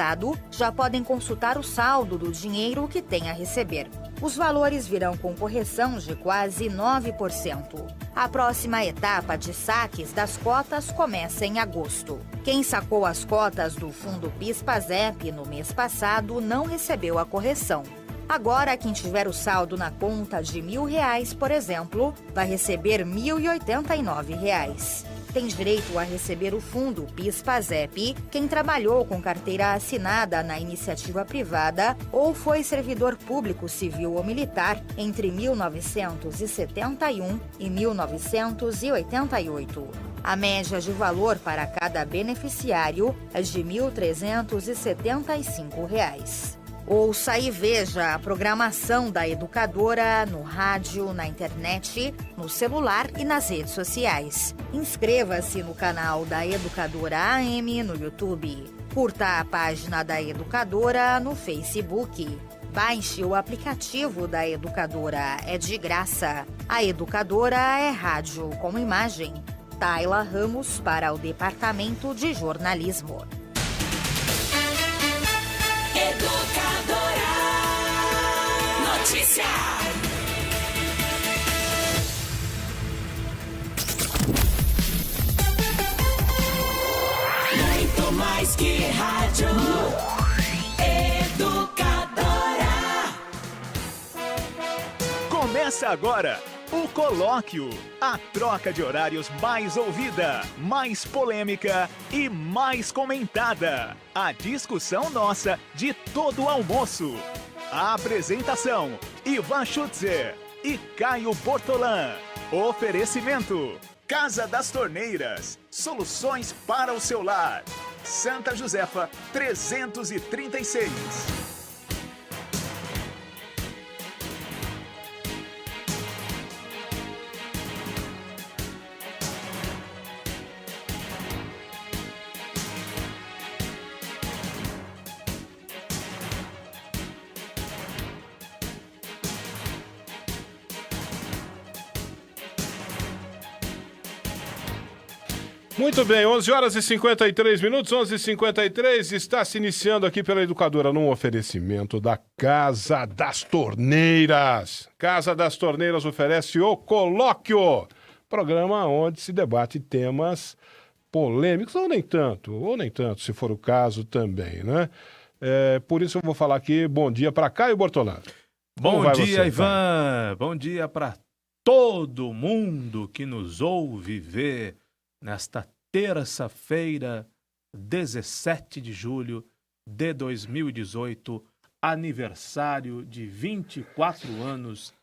passado, já podem consultar o saldo do dinheiro que têm a receber. Os valores virão com correção de quase 9%. A próxima etapa de saques das cotas começa em agosto. Quem sacou as cotas do fundo PIS/PASEP no mês passado não recebeu a correção. Agora, quem tiver o saldo na conta de R$1.000, por exemplo, vai receber R$ 1.089. Tem direito a receber o fundo PIS/PASEP quem trabalhou com carteira assinada na iniciativa privada ou foi servidor público civil ou militar entre 1971 e 1988. A média de valor para cada beneficiário é de R$ 1.375. Ouça e veja a programação da Educadora no rádio, na internet, no celular e nas redes sociais. Inscreva-se no canal da Educadora AM no YouTube. Curta a página da Educadora no Facebook. Baixe o aplicativo da Educadora, é de graça. A Educadora é rádio com imagem. Tayla Ramos para o Departamento de Jornalismo. Educadora Notícia. Muito mais que rádio. Educadora. Começa agora o Colóquio, a troca de horários mais ouvida, mais polêmica e mais comentada. A discussão nossa de todo o almoço. A apresentação, Ivan Schutzer e Caio Bortolã. Oferecimento, Casa das Torneiras, soluções para o seu lar. Santa Josefa, 336. Muito bem, 11 horas e 53 minutos, 11h53, está se iniciando aqui pela Educadora num oferecimento da Casa das Torneiras. Casa das Torneiras oferece o Colóquio, programa onde se debate temas polêmicos, ou nem tanto, se for o caso também, né? Por isso eu vou falar aqui, bom dia para Caio Bortolã. Bom dia, Ivan, bom dia para todo mundo que nos ouve e vê nesta terça-feira, 17 de julho de 2018, aniversário de 24 anos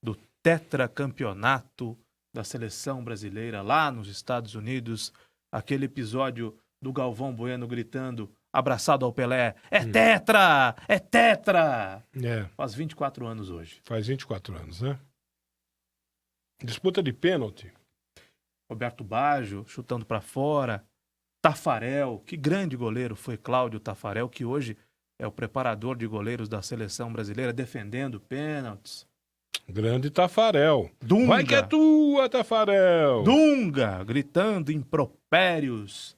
do tetracampeonato da seleção brasileira lá nos Estados Unidos. Aquele episódio do Galvão Bueno gritando, abraçado ao Pelé, é tetra! É tetra! Faz 24 anos hoje. Faz 24 anos, né? Disputa de pênalti. Roberto Baggio chutando para fora, Taffarel, que grande goleiro foi Cláudio Taffarel, que hoje é o preparador de goleiros da seleção brasileira, defendendo pênaltis. Grande Taffarel. Dunga. Vai que é tua, Taffarel. Dunga, gritando impropérios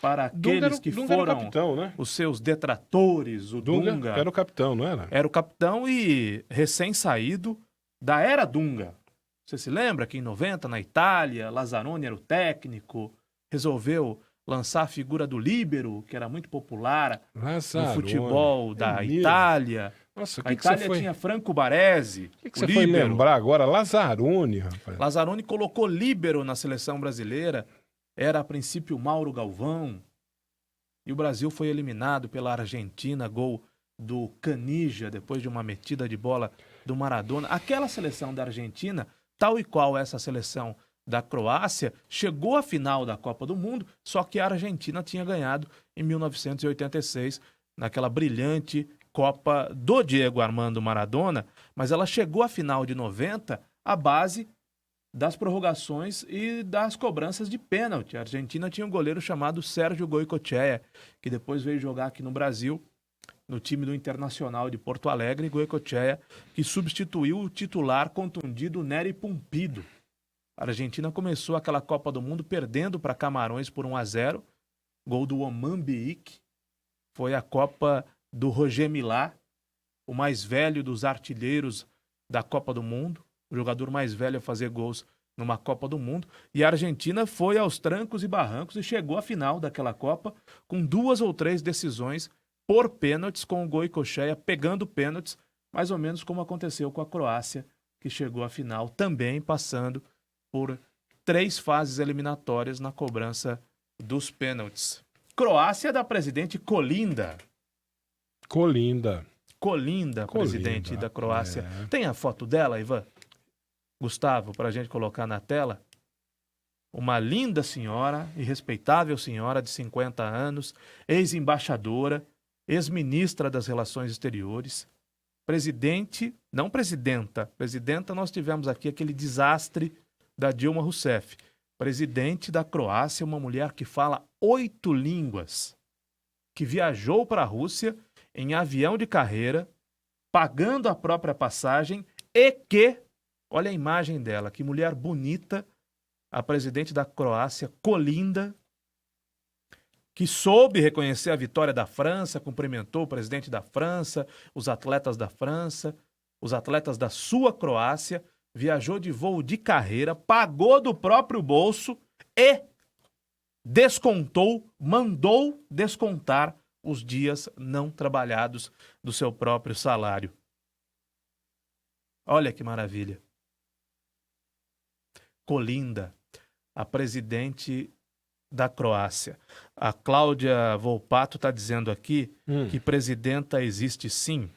para aqueles que Dunga foram era o capitão, né? os seus detratores. O Dunga era o capitão, não era? Era o capitão e recém-saído da era Dunga. Você se lembra que em 90, na Itália, Lazzaroni era o técnico, resolveu lançar a figura do líbero, que era muito popular no futebol da Itália. Nossa, a Itália tinha Franco Baresi. O que você foi lembrar agora? Lazzaroni, rapaz. Lazzaroni colocou líbero na seleção brasileira. Era, a princípio, Mauro Galvão. E o Brasil foi eliminado pela Argentina, gol do Canija, depois de uma metida de bola do Maradona. Aquela seleção da Argentina, tal e qual essa seleção da Croácia, chegou à final da Copa do Mundo, só que a Argentina tinha ganhado em 1986, naquela brilhante Copa do Diego Armando Maradona, mas ela chegou à final de 90 à base das prorrogações e das cobranças de pênalti. A Argentina tinha um goleiro chamado Sérgio Goicoechea, que depois veio jogar aqui no Brasil, no time do Internacional de Porto Alegre, Goicoechea, que substituiu o titular contundido Nery Pumpido. A Argentina começou aquela Copa do Mundo perdendo para Camarões por 1-0, gol do Oman Biik, Foi a Copa do Roger Milá, o mais velho dos artilheiros da Copa do Mundo, o jogador mais velho a fazer gols numa Copa do Mundo. E a Argentina foi aos trancos e barrancos e chegou à final daquela Copa com 2 ou 3 decisões por pênaltis, com o Goicoechea pegando pênaltis, mais ou menos como aconteceu com a Croácia, que chegou à final também passando por 3 fases eliminatórias na cobrança dos pênaltis. Croácia da presidente Kolinda. Kolinda, presidente da Croácia. É. Tem a foto dela, Ivan? Gustavo, para a gente colocar na tela. Uma linda senhora e respeitável senhora de 50 anos, ex-embaixadora, ex-ministra das Relações Exteriores, presidente, não presidenta, presidenta nós tivemos aqui aquele desastre da Dilma Rousseff. Presidente da Croácia, uma mulher que fala 8 línguas, que viajou para a Rússia em avião de carreira, pagando a própria passagem e que, olha a imagem dela, que mulher bonita, a presidente da Croácia, Kolinda, que soube reconhecer a vitória da França, cumprimentou o presidente da França, os atletas da França, os atletas da sua Croácia, viajou de voo de carreira, pagou do próprio bolso e descontou, mandou descontar os dias não trabalhados do seu próprio salário. Olha que maravilha. Kolinda, a presidente da Croácia. A Cláudia Volpato está dizendo aqui que presidenta existe sim.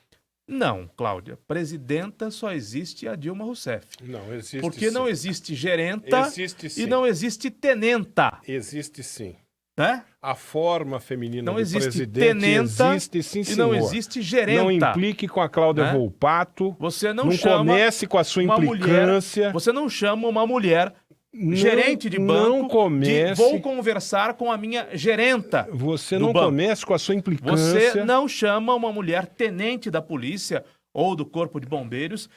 Não, Cláudia. Presidenta só existe a Dilma Rousseff. Não, existe Porque sim. não existe gerenta Existe sim. e não existe tenenta. Existe sim. Né? A forma feminina Não de existe presidente tenenta existe sim, e senhor. não existe gerenta. Não implique com a Cláudia Né? Volpato. Você não, Não chama comece com a sua uma implicância. mulher, você não chama uma mulher Não- gerente de banco não comece. de vou conversar com a minha gerenta. Você do não banco. comece com a sua implicância. Você não chama uma mulher tenente da polícia ou do corpo de bombeiros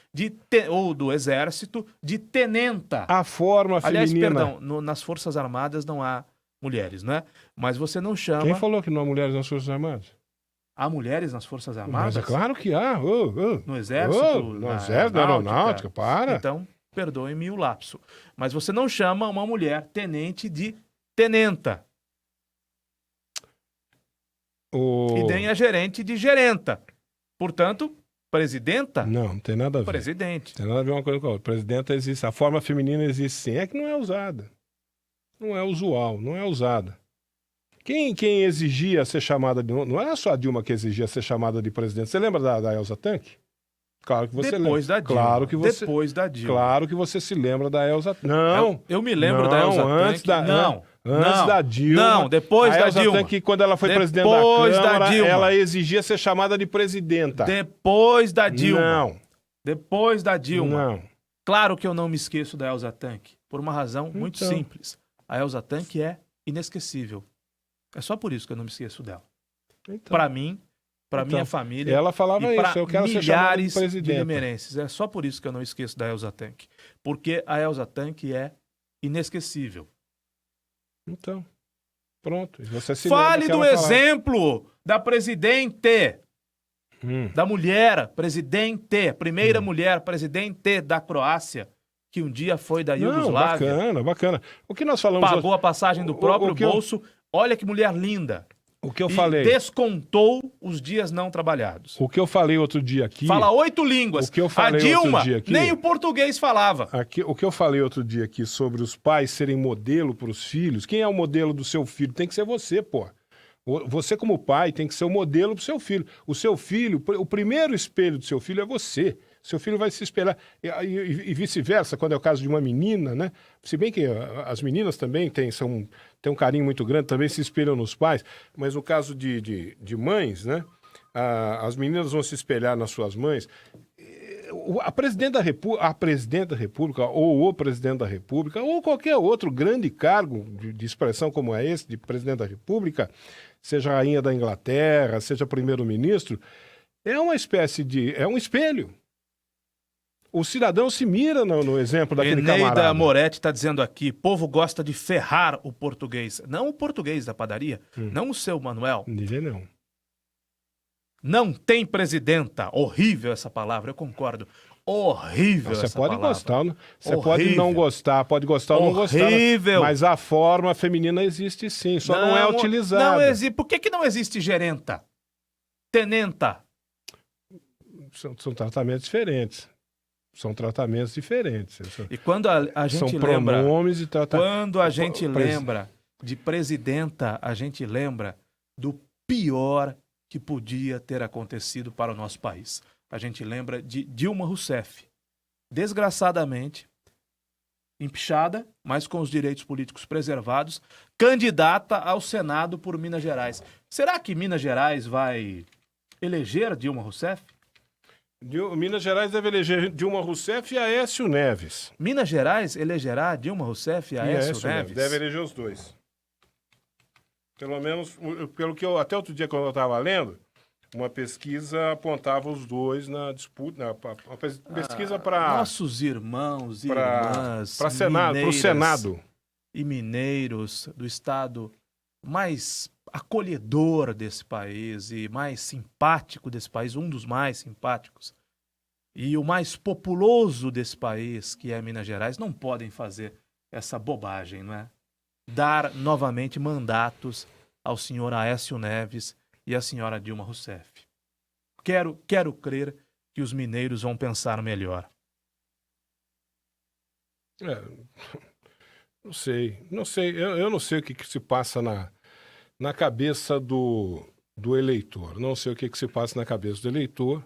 ou do exército de tenenta. A forma Aliás, feminina. perdão, nas Forças Armadas não há mulheres, né? Mas você não chama... Quem falou que não há mulheres nas Forças Armadas? Há mulheres nas Forças Armadas? Mas é claro que há. No exército? No exército, na aeronáutica, para. Então, perdoe-me o lapso. Mas você não chama uma mulher tenente de tenenta. E nem a gerente de gerenta. Portanto, presidenta, Não tem nada a ver. presidente. Tem nada a ver uma coisa com a outra. Presidenta existe. A forma feminina existe sim. É que não é usada. Não é usual, não é usada. Quem exigia ser chamada de... Não era só a Dilma que exigia ser chamada de presidente. Você lembra da Elza Tanque? Claro que você Depois lembra. da Dilma. Claro que você... Depois da Dilma. Claro que você se lembra da Elza... Não. Eu me lembro Não, da Elza antes Tanque. da- Não. Antes não, da Dilma. Não, depois a da Elza Dilma. Tanque, quando ela foi presidente Depois da da Câmara, Dilma. ela exigia ser chamada de presidenta. Depois da Dilma. Não. Depois da Dilma. Não. Claro que eu não me esqueço da Elza Tanque. Por uma razão muito Então. simples. A Elza Tanque é inesquecível. É só por isso que eu não me esqueço dela. Então, Para mim, para Então, minha família ela falava e para isso, eu quero ser chamada de milhares de presidenta. limerenses. É só por isso que eu não esqueço da Elza Tanque. Porque a Elza Tanque é inesquecível. Então, pronto. E você se Fale lembra que do ela falava. exemplo da presidente, Hum. da mulher presidente, primeira mulher presidente da Croácia, que um dia foi da Não, Iugoslávia, bacana, bacana. O que nós falamos... pagou a passagem do próprio o que eu- bolso. Olha que mulher linda. O que eu E falei... descontou os dias não trabalhados. O que eu falei outro dia aqui... Fala 8 línguas. O que eu falei a Dilma outro dia aqui- nem o português falava. O que eu falei outro dia aqui sobre os pais serem modelo para os filhos, quem é o modelo do seu filho? Tem que ser você, pô. Você, como pai, tem que ser o modelo para o seu filho. O seu filho, o primeiro espelho do seu filho é você. Seu filho vai se espelhar. E vice-versa, quando é o caso de uma menina, né? Se bem que as meninas também têm um carinho muito grande, também se espelham nos pais, mas no caso de mães, né? As meninas vão se espelhar nas suas mães. A presidente da República, ou o presidente da República, ou qualquer outro grande cargo de expressão como é esse, de presidente da República, seja a rainha da Inglaterra, seja primeiro-ministro, é uma espécie de... é um espelho. O cidadão se mira no exemplo daquele Eneida camarada. Moretti está dizendo aqui, povo gosta de ferrar o português. Não o português da padaria, não o seu Manuel. De jeito não. Não tem presidenta. Horrível essa palavra, eu concordo. Horrível Você essa pode palavra. gostar, você Horrível. pode não gostar, pode gostar ou não gostar. Horrível. Mas a forma feminina existe sim, só não é utilizada. Não existe. Por que não existe gerenta? Tenenta? São tratamentos diferentes. São tratamentos diferentes. E quando a gente São lembra... pronomes e tratamentos. Quando a gente lembra de presidenta, a gente lembra do pior que podia ter acontecido para o nosso país. A gente lembra de Dilma Rousseff. Desgraçadamente, empichada, mas com os direitos políticos preservados, candidata ao Senado por Minas Gerais. Será que Minas Gerais vai eleger Dilma Rousseff? Minas Gerais deve eleger Dilma Rousseff e Aécio Neves. Minas Gerais elegerá Dilma Rousseff e Aécio Neves? Deve eleger os dois. Pelo menos, pelo que eu... Até outro dia, quando eu estava lendo, uma pesquisa apontava os dois na disputa. Uma pesquisa para... Nossos irmãos e irmãs para o Senado. E mineiros do estado mais acolhedor desse país e mais simpático desse país, um dos mais simpáticos, e o mais populoso desse país, que é Minas Gerais, não podem fazer essa bobagem, não é? Dar novamente mandatos ao senhor Aécio Neves e à senhora Dilma Rousseff. Quero crer que os mineiros vão pensar melhor. Não sei. Eu não sei o que se passa na cabeça do eleitor. Não sei o que se passa na cabeça do eleitor.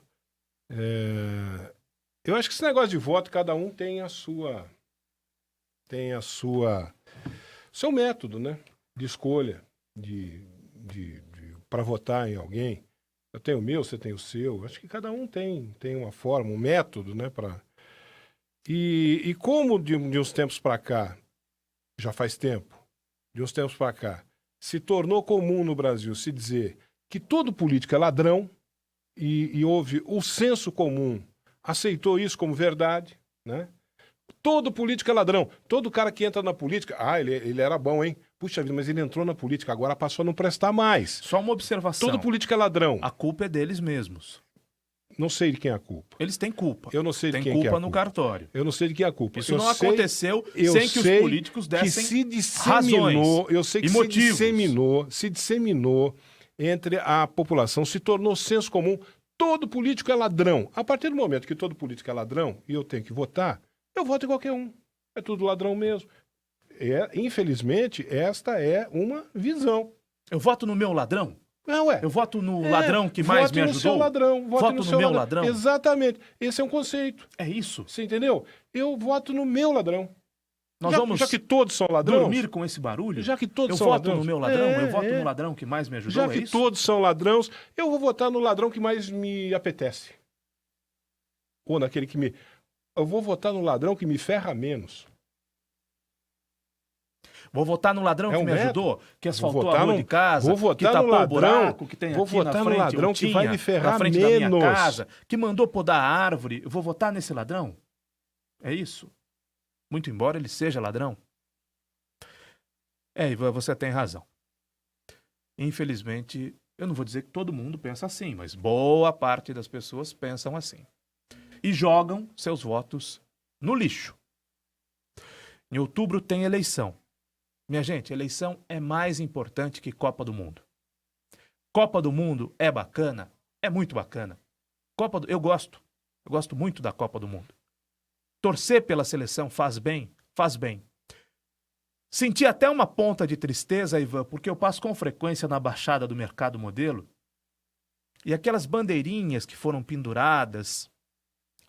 Eu acho que esse negócio de voto, cada um tem seu método, né? De escolha, para votar em alguém. Eu tenho o meu, você tem o seu. Acho que cada um tem uma forma, um método, né? E como de uns tempos para cá, já faz tempo, de uns tempos para cá, se tornou comum no Brasil se dizer que todo político é ladrão e houve o senso comum, aceitou isso como verdade, né? Todo político é ladrão. Todo cara que entra na política, ele era bom, hein? Puxa vida, mas ele entrou na política, agora passou a não prestar mais. Só uma observação. Todo político é ladrão. A culpa é deles mesmos. Não sei de quem é a culpa. Eles têm culpa. Eu não sei de tem quem é a culpa. culpa no cartório. Eu não sei de quem é a culpa. Isso não aconteceu sem que os políticos dessem razões. Eu sei que se disseminou entre a população, se tornou senso comum. Todo político é ladrão. A partir do momento que todo político é ladrão e eu tenho que votar, eu voto em qualquer um. É tudo ladrão mesmo. Infelizmente, esta é uma visão. Eu voto no meu ladrão? Não, Eu voto no ladrão que mais me ajudou? Voto no seu ladrão. Voto no meu ladrão? Exatamente. Esse é um conceito. É isso. Você entendeu? Eu voto no meu ladrão. Já que todos são ladrões. Dormir com esse barulho? Já que todos eu são voto ladrões. no meu ladrão? Eu voto no ladrão que mais me ajudou? Já que todos são ladrões, eu vou votar no ladrão que mais me apetece. Ou naquele que me... Eu vou votar no ladrão que me ferra menos. Vou votar no ladrão que me ajudou, que asfaltou a rua de casa, vou votar que tapou no ladrão, o buraco que tem aqui na frente, no ladrão que vai me ferrar na frente menos. da minha casa, que mandou podar a árvore. Eu vou votar nesse ladrão? É isso? Muito embora ele seja ladrão. Ivan, você tem razão. Infelizmente, eu não vou dizer que todo mundo pensa assim, mas boa parte das pessoas pensam assim. E jogam seus votos no lixo. Em outubro tem eleição. Minha gente, eleição é mais importante que Copa do Mundo. Copa do Mundo é bacana? É muito bacana. Eu gosto muito da Copa do Mundo. Torcer pela seleção faz bem? Faz bem. Senti até uma ponta de tristeza, Ivan, porque eu passo com frequência na Baixada do Mercado Modelo e aquelas bandeirinhas que foram penduradas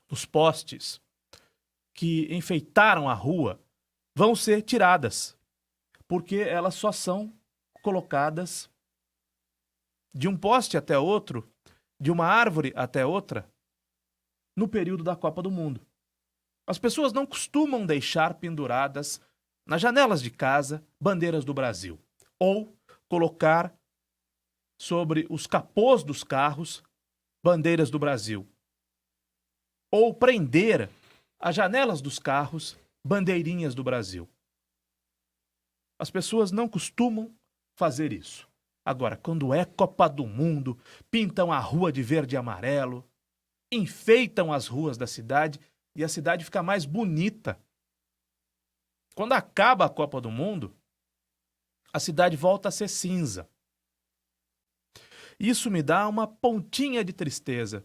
nos postes que enfeitaram a rua vão ser tiradas, porque elas só são colocadas de um poste até outro, de uma árvore até outra, no período da Copa do Mundo. As pessoas não costumam deixar penduradas nas janelas de casa bandeiras do Brasil, ou colocar sobre os capôs dos carros bandeiras do Brasil, ou prender as janelas dos carros bandeirinhas do Brasil. As pessoas não costumam fazer isso. Agora, quando é Copa do Mundo, pintam a rua de verde e amarelo, enfeitam as ruas da cidade e a cidade fica mais bonita. Quando acaba a Copa do Mundo, a cidade volta a ser cinza. Isso me dá uma pontinha de tristeza.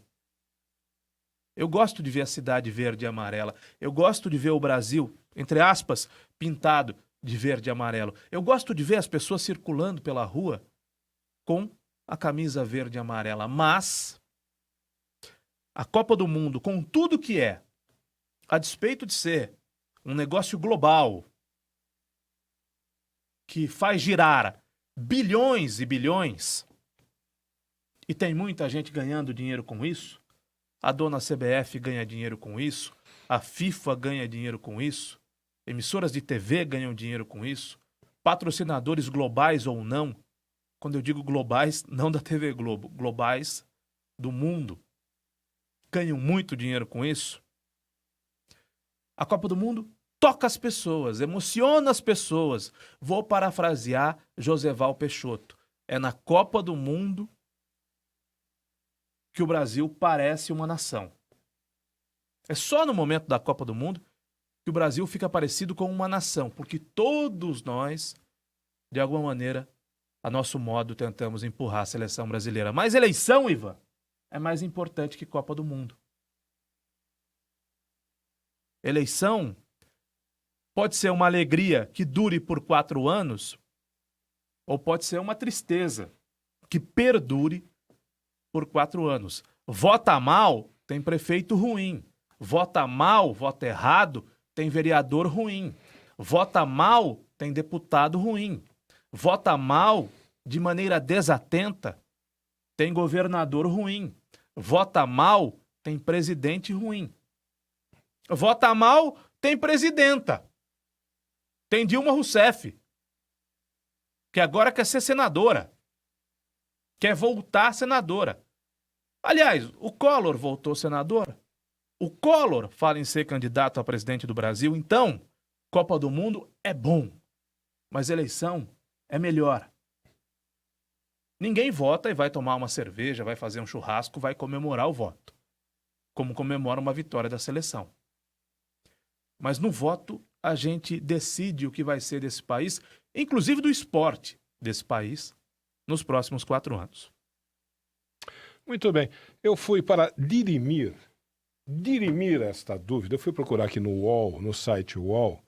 Eu gosto de ver a cidade verde e amarela. Eu gosto de ver o Brasil, entre aspas, pintado de verde e amarelo. Eu gosto de ver as pessoas circulando pela rua com a camisa verde e amarela. Mas a Copa do Mundo, com tudo que é, a despeito de ser um negócio global que faz girar bilhões e bilhões, e tem muita gente ganhando dinheiro com isso, a dona CBF ganha dinheiro com isso, a FIFA ganha dinheiro com isso, emissoras de TV ganham dinheiro com isso, patrocinadores globais ou não, quando eu digo globais, não da TV Globo, globais do mundo, ganham muito dinheiro com isso. A Copa do Mundo toca as pessoas, emociona as pessoas. Vou parafrasear Joseval Peixoto. É na Copa do Mundo que o Brasil parece uma nação. É só no momento da Copa do Mundo que o Brasil fica parecido com uma nação, porque todos nós, de alguma maneira, a nosso modo, tentamos empurrar a seleção brasileira. Mas eleição, Ivan, é mais importante que Copa do Mundo. Eleição pode ser uma alegria que dure por 4 anos, ou pode ser uma tristeza que perdure por 4 anos. Vota mal, tem prefeito ruim. Vota mal, vota errado, tem vereador ruim. Vota mal, tem deputado ruim. Vota mal, de maneira desatenta, tem governador ruim. Vota mal, tem presidente ruim. Vota mal, tem presidenta. Tem Dilma Rousseff, que agora quer ser senadora. Quer voltar senadora. Aliás, o Collor voltou senador. O Collor fala em ser candidato a presidente do Brasil. Então, Copa do Mundo é bom, mas eleição é melhor. Ninguém vota e vai tomar uma cerveja, vai fazer um churrasco, vai comemorar o voto, como comemora uma vitória da seleção. Mas no voto, a gente decide o que vai ser desse país, inclusive do esporte desse país, nos próximos 4 anos. Muito bem. Eu fui para dirimir esta dúvida. Eu fui procurar aqui no UOL, no site UOL,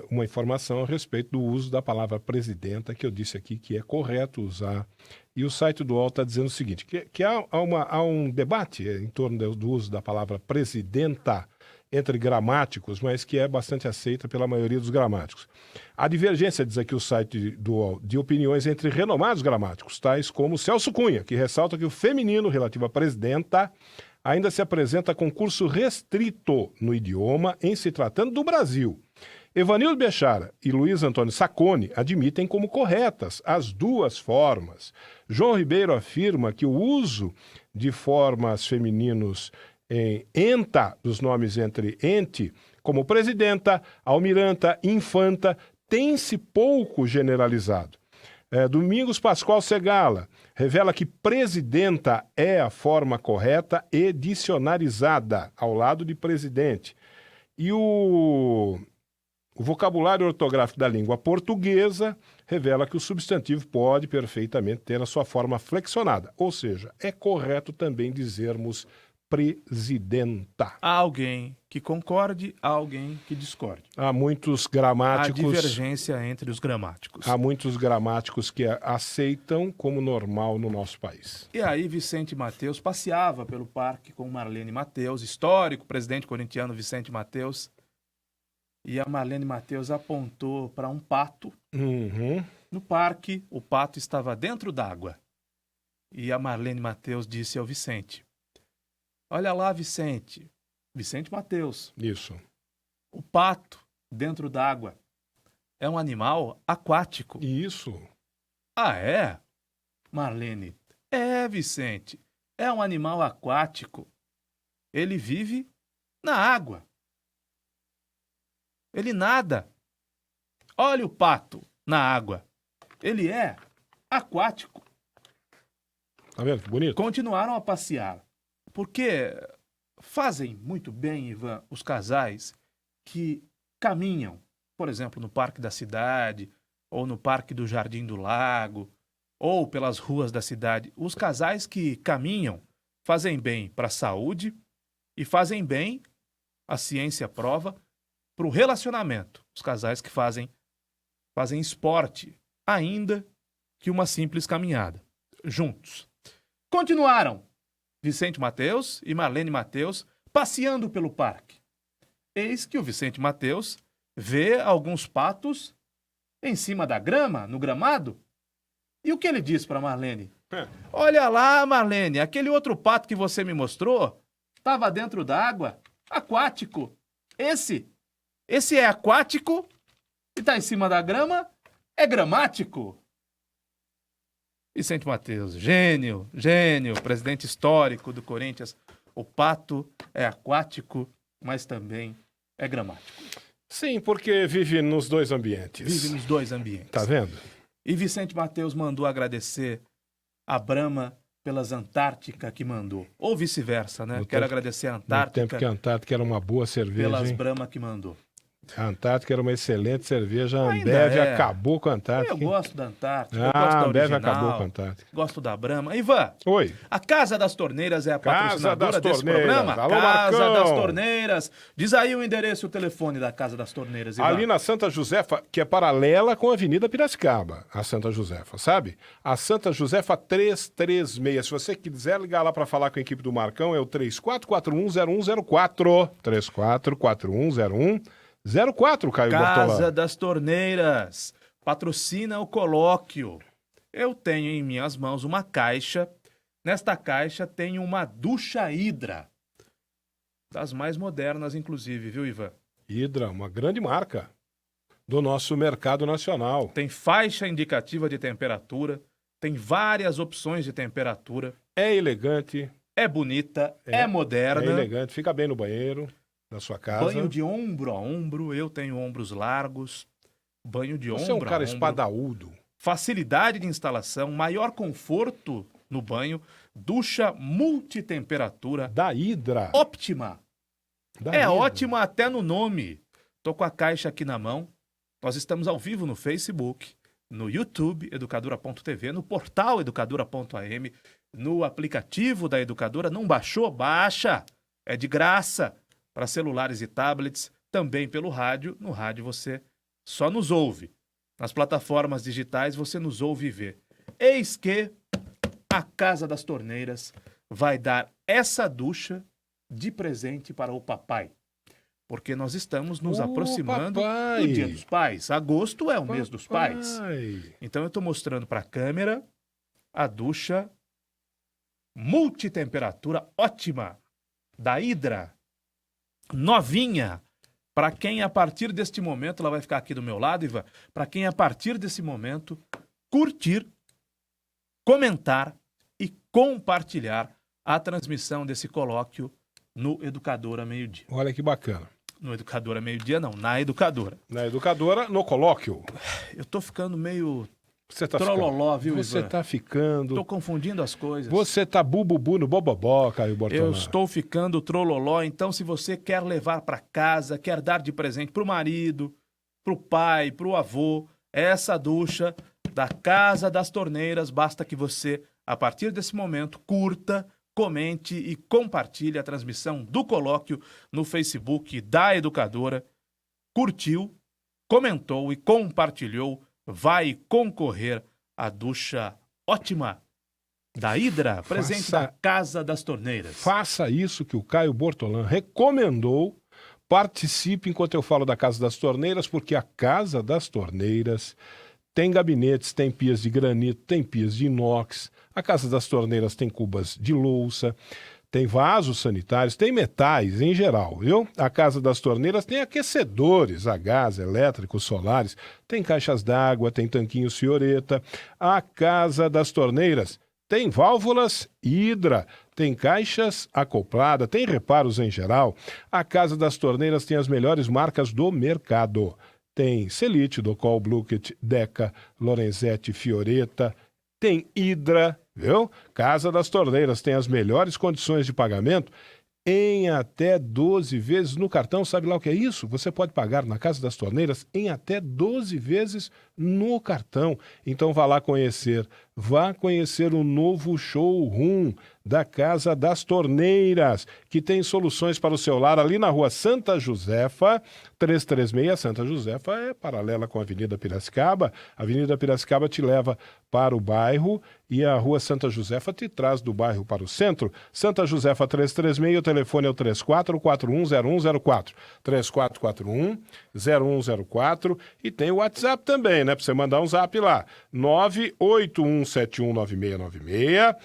uma informação a respeito do uso da palavra presidenta, que eu disse aqui que é correto usar. E o site do UOL está dizendo o seguinte, que há um debate em torno do uso da palavra presidenta entre gramáticos, mas que é bastante aceita pela maioria dos gramáticos. A divergência, diz aqui o site do UOL, de opiniões entre renomados gramáticos, tais como Celso Cunha, que ressalta que o feminino relativo à presidenta ainda se apresenta com curso restrito no idioma em se tratando do Brasil. Evanildo Bechara e Luiz Antônio Sacconi admitem como corretas as duas formas. João Ribeiro afirma que o uso de formas femininos em enta, dos nomes entre ente, como presidenta, almiranta, infanta, tem-se pouco generalizado. Domingos Pascoal Segala revela que presidenta é a forma correta e dicionarizada, ao lado de presidente. E o vocabulário ortográfico da língua portuguesa revela que o substantivo pode perfeitamente ter a sua forma flexionada, ou seja, é correto também dizermos presidenta. Há alguém que concorde, há alguém que discorde. Há muitos gramáticos... Há divergência entre os gramáticos. Há muitos gramáticos que aceitam como normal no nosso país. E aí Vicente Mateus passeava pelo parque com Marlene Mateus, histórico presidente corintiano Vicente Mateus, e a Marlene Mateus apontou para um pato. No parque, o pato estava dentro d'água. E a Marlene Mateus disse ao Vicente: olha lá, Vicente. Vicente Mateus. Isso. O pato dentro d'água é um animal aquático. Isso. Ah, é? Marlene. É, Vicente. É um animal aquático. Ele vive na água. Ele nada. Olha o pato na água. Ele é aquático. Tá vendo que bonito? Continuaram a passear. Porque fazem muito bem, Ivan, os casais que caminham, por exemplo, no Parque da Cidade, ou no Parque do Jardim do Lago, ou pelas ruas da cidade. Os casais que caminham fazem bem para a saúde e fazem bem, a ciência prova, para o relacionamento. Os casais que fazem esporte, ainda que uma simples caminhada, juntos. Continuaram Vicente Mateus e Marlene Mateus passeando pelo parque. Eis que o Vicente Mateus vê alguns patos em cima da grama, no gramado. E o que ele diz para Marlene? Olha lá, Marlene, aquele outro pato que você me mostrou estava dentro d'água, aquático. Esse é aquático e está em cima da grama, é gramático. Vicente Mateus, gênio, presidente histórico do Corinthians. O pato é aquático, mas também é gramático. Sim, porque vive nos dois ambientes. Vive nos dois ambientes. Tá vendo? E Vicente Mateus mandou agradecer a Brahma pelas Antártica que mandou. Ou vice-versa, né? Quero agradecer a No tempo Antártica que a Antártica era uma boa cerveja, pelas hein? Brahma que mandou. A Antártica era uma excelente cerveja. A Ainda Ambev é. acabou com a Antártica. Eu hein? gosto da Antártica, eu gosto Ah, da a Ambev original, acabou com a Antártica. gosto da Brahma. Ivan, Oi. a Casa das Torneiras é a Casa patrocinadora das desse Torneiras. programa? Alô, Casa Marcão. das Torneiras. Diz aí o endereço e o telefone da Casa das Torneiras, Ivan. Ali na Santa Josefa, que é paralela com a Avenida Piracicaba, a Santa Josefa, sabe? A Santa Josefa 336. Se você quiser ligar lá para falar com a equipe do Marcão, é o 34410104. 34410104, Caio Casa Bortolã. das Torneiras patrocina o colóquio. Eu tenho em minhas mãos uma caixa. Nesta caixa tem uma ducha Hidra. Das mais modernas, inclusive, viu, Ivan? Hidra, uma grande marca do nosso mercado nacional. Tem faixa indicativa de temperatura, tem várias opções de temperatura, É elegante, é bonita, é é moderna. elegante, fica bem no banheiro da sua casa. Banho de ombro a ombro, eu tenho ombros largos. Banho de Você é um ombro a cara ombro. espadaúdo. Facilidade de instalação, maior conforto no banho, ducha multitemperatura, Da Hidra. óptima. Da É Hidra. ótima até no nome. Tô com a caixa aqui na mão. Nós estamos ao vivo no Facebook, no YouTube, educadora.tv, no portal educadora.am, no aplicativo da Educadora. Não baixou? Baixa! É de graça para celulares e tablets, também pelo rádio. No rádio você só nos ouve. Nas plataformas digitais você nos ouve e vê. Eis que a Casa das Torneiras vai dar essa ducha de presente para o papai. Porque nós estamos nos Ô, aproximando papai! do Dia dos Pais. Agosto é o mês dos pais. Papai. Então eu estou mostrando para a câmera a ducha multitemperatura ótima da Hidra. Novinha. Para quem a partir deste momento, ela vai ficar aqui do meu lado, Ivan, para quem a partir desse momento curtir, comentar e compartilhar a transmissão desse colóquio no Educadora Meio-Dia. Olha que bacana. No Educadora Meio-Dia não, na Educadora. Na Educadora, no colóquio. Eu tô ficando meio Você tá trololó, viu, Você Ivan? tá ficando... Tô confundindo as coisas. Você tá bububu no bobobó, Caio Bortolã. Eu estou ficando trololó, então se você quer levar para casa, quer dar de presente pro marido, pro pai, pro avô, essa ducha da Casa das Torneiras, basta que você, a partir desse momento, curta, comente e compartilhe a transmissão do colóquio no Facebook da Educadora. Curtiu, comentou e compartilhou, vai concorrer à ducha ótima da Hidra, presente Faça- da Casa das Torneiras. Faça isso que o Caio Bortolã recomendou. Participe enquanto eu falo da Casa das Torneiras, porque a Casa das Torneiras tem gabinetes, tem pias de granito, tem pias de inox. A Casa das Torneiras tem cubas de louça, tem vasos sanitários, tem metais em geral, viu? A Casa das Torneiras tem aquecedores a gás, elétricos, solares, tem caixas d'água, tem tanquinhos Fioretta. A Casa das Torneiras tem válvulas Hidra, tem caixas acoplada, tem reparos em geral. A Casa das Torneiras tem as melhores marcas do mercado. Tem Selite, Docol, Bluket, Deca, Lorenzetti, Fioretta, tem Hidra, viu? Casa das Torneiras tem as melhores condições de pagamento em até 12 vezes no cartão. Sabe lá o que é isso? Você pode pagar na Casa das Torneiras em até 12 vezes no cartão. Então vá conhecer o novo showroom da Casa das Torneiras, que tem soluções para o seu lar ali na Rua Santa Josefa, 336. Santa Josefa é paralela com a Avenida Piracicaba. A Avenida Piracicaba te leva para o bairro e a Rua Santa Josefa te traz do bairro para o centro. Santa Josefa 336, o telefone é o 34410104. 34410104 e tem o WhatsApp também, né? Para você mandar um zap lá. 981719696,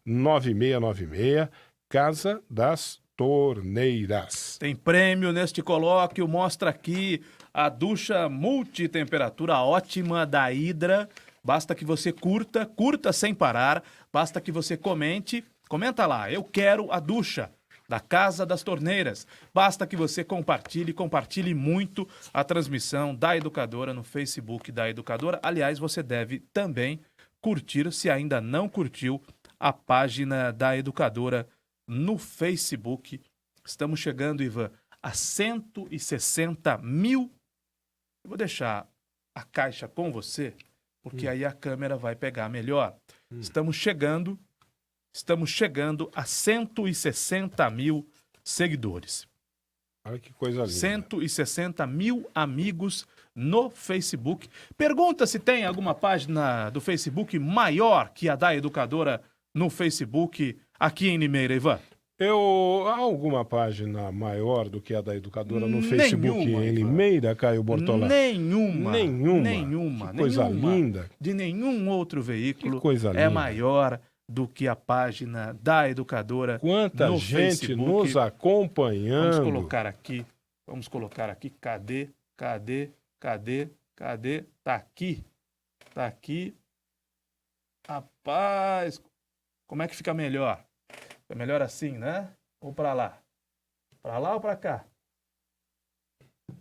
981719696, Casa das Torneiras. Tem prêmio neste colóquio, mostra aqui a ducha multitemperatura ótima da Hidra. Basta que você curta sem parar, basta que você comenta lá, eu quero a ducha da Casa das Torneiras. Basta que você compartilhe muito a transmissão da Educadora no Facebook da Educadora. Aliás, você deve também curtir, se ainda não curtiu, a página da Educadora no Facebook. Estamos chegando, Ivan, a 160 mil. Eu vou deixar a caixa com você, porque aí a câmera vai pegar melhor. Estamos chegando a 160 mil seguidores. Olha que coisa linda. 160 mil amigos no Facebook. Pergunta se tem alguma página do Facebook maior que a da Educadora no Facebook aqui em Limeira, Ivan? Há alguma página maior do que a da Educadora no Facebook em Limeira, Caio Bortolá? Nenhuma. Que coisa linda. De nenhum outro veículo Que coisa linda. é maior do que a página da Educadora Quanta no gente Facebook. nos acompanhando. Vamos colocar aqui. Cadê? Tá aqui. Rapaz, como é que fica melhor? É melhor assim, né? Ou pra lá? Pra lá ou pra cá?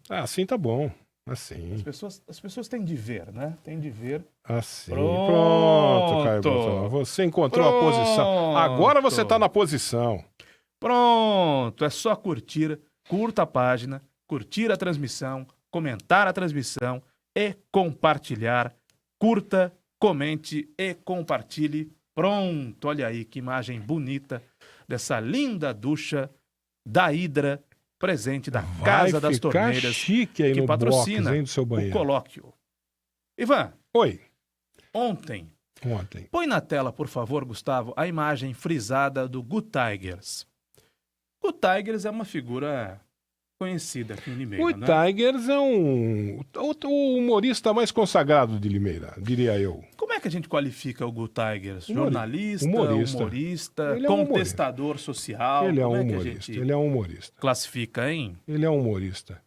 Assim tá bom. Assim. As pessoas têm de ver, né? Tem de ver. Assim. Pronto, Caio Bortolá. Você encontrou a posição. Agora você tá na posição. Pronto. É só curta a página, curtir a transmissão, comentar a transmissão e compartilhar. Curta, comente e compartilhe. Pronto. Olha aí que imagem bonita dessa linda ducha da Hidra, presente da Casa das Torneiras, chique aí que no patrocina box, hein, do seu o banheiro. colóquio. Ivan, Oi. ontem, Ontem. põe na tela, por favor, Gustavo, a imagem frisada do Good Tigers. Good Tigers é uma figura conhecida aqui em Limeira, O né? Tigers é o humorista mais consagrado de Limeira, diria eu. Como é que a gente qualifica o Good Tigers? Humorista. Jornalista, Ele é um contestador social? Ele é um Como que a humorista. gente Ele é um humorista. classifica, hein? Ele é um humorista.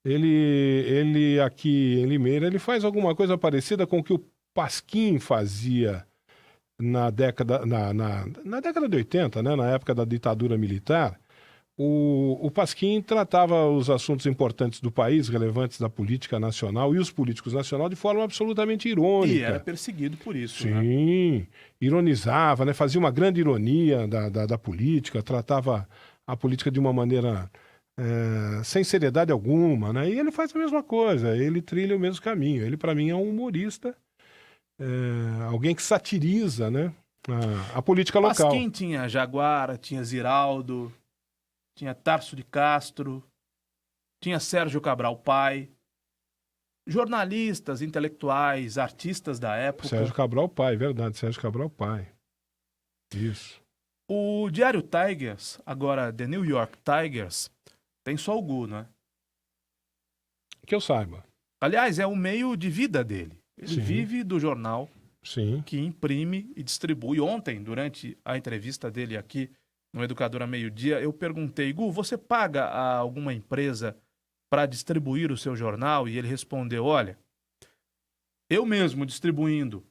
Ele aqui em Limeira, ele faz alguma coisa parecida com o que o Pasquim fazia na década de 80, né? Na época da ditadura militar. O Pasquim tratava os assuntos importantes do país, relevantes da política nacional e os políticos nacionais de forma absolutamente irônica. E era perseguido por isso, né? Sim, ironizava, né? Fazia uma grande ironia da política, tratava a política de uma maneira sem seriedade alguma, né? E ele faz a mesma coisa, ele trilha o mesmo caminho. Ele, para mim, é um humorista, alguém que satiriza, né? A política local. Pasquim tinha Jaguara, tinha Ziraldo, tinha Tarso de Castro, tinha Sérgio Cabral Pai, jornalistas, intelectuais, artistas da época. Sérgio Cabral Pai, verdade, Sérgio Cabral Pai. Isso. O Diário Tigers, agora The New York Tigers, tem só o Gu, né? Que eu saiba. Aliás, é o meio de vida dele. Ele Sim. vive do jornal Sim. que imprime e distribui. Ontem, durante a entrevista dele aqui no Educadora Meio-Dia, eu perguntei, Gu, você paga a alguma empresa para distribuir o seu jornal? E ele respondeu, olha, eu mesmo distribuindo,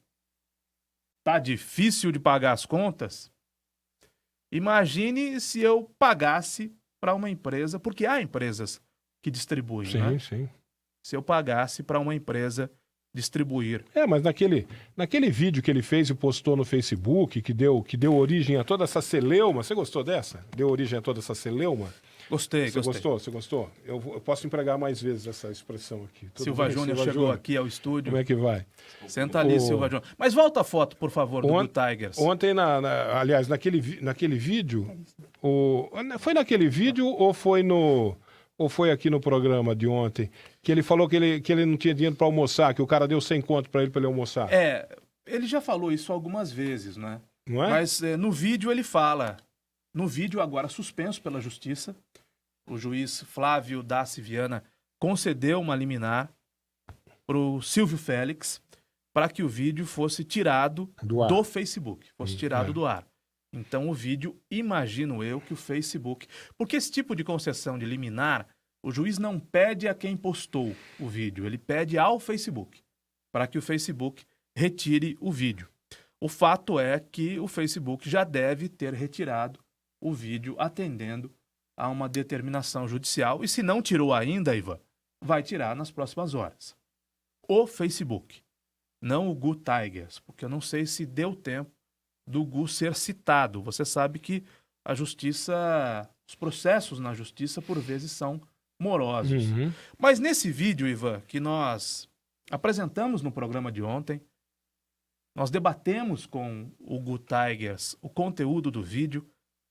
tá difícil de pagar as contas? Imagine se eu pagasse para uma empresa, porque há empresas que distribuem, né? Sim. Se eu pagasse para uma empresa distribuir. Mas naquele vídeo que ele fez e postou no Facebook, que deu origem a toda essa celeuma, você gostou dessa? Deu origem a toda essa celeuma? Gostei. Você gostou? Eu posso empregar mais vezes essa expressão aqui. Silva Júnior chegou aqui ao estúdio. Como é que vai? Senta ali, Silva Júnior. Mas volta a foto, por favor, do Tigers. Ontem, aliás, naquele vídeo, foi naquele vídeo ou foi aqui no programa de ontem, que ele falou que ele não tinha dinheiro para almoçar, que o cara deu 100 conto para ele almoçar? Ele já falou isso algumas vezes, né? Não é? Mas no vídeo ele fala. No vídeo, agora suspenso pela justiça, o juiz Flávio Dassi Viana concedeu uma liminar para o Silvio Félix para que o vídeo fosse tirado do Facebook, fosse tirado do ar. Então o vídeo, imagino eu, que o Facebook... Porque esse tipo de concessão de liminar, o juiz não pede a quem postou o vídeo, ele pede ao Facebook, para que o Facebook retire o vídeo. O fato é que o Facebook já deve ter retirado o vídeo atendendo a uma determinação judicial. E se não tirou ainda, Ivan, vai tirar nas próximas horas. O Facebook, não o Gu Tigers, porque eu não sei se deu tempo do Gu ser citado. Você sabe que a justiça, os processos na justiça, por vezes, são morosos. Mas nesse vídeo, Ivan, que nós apresentamos no programa de ontem, nós debatemos com o Gu Tigers o conteúdo do vídeo.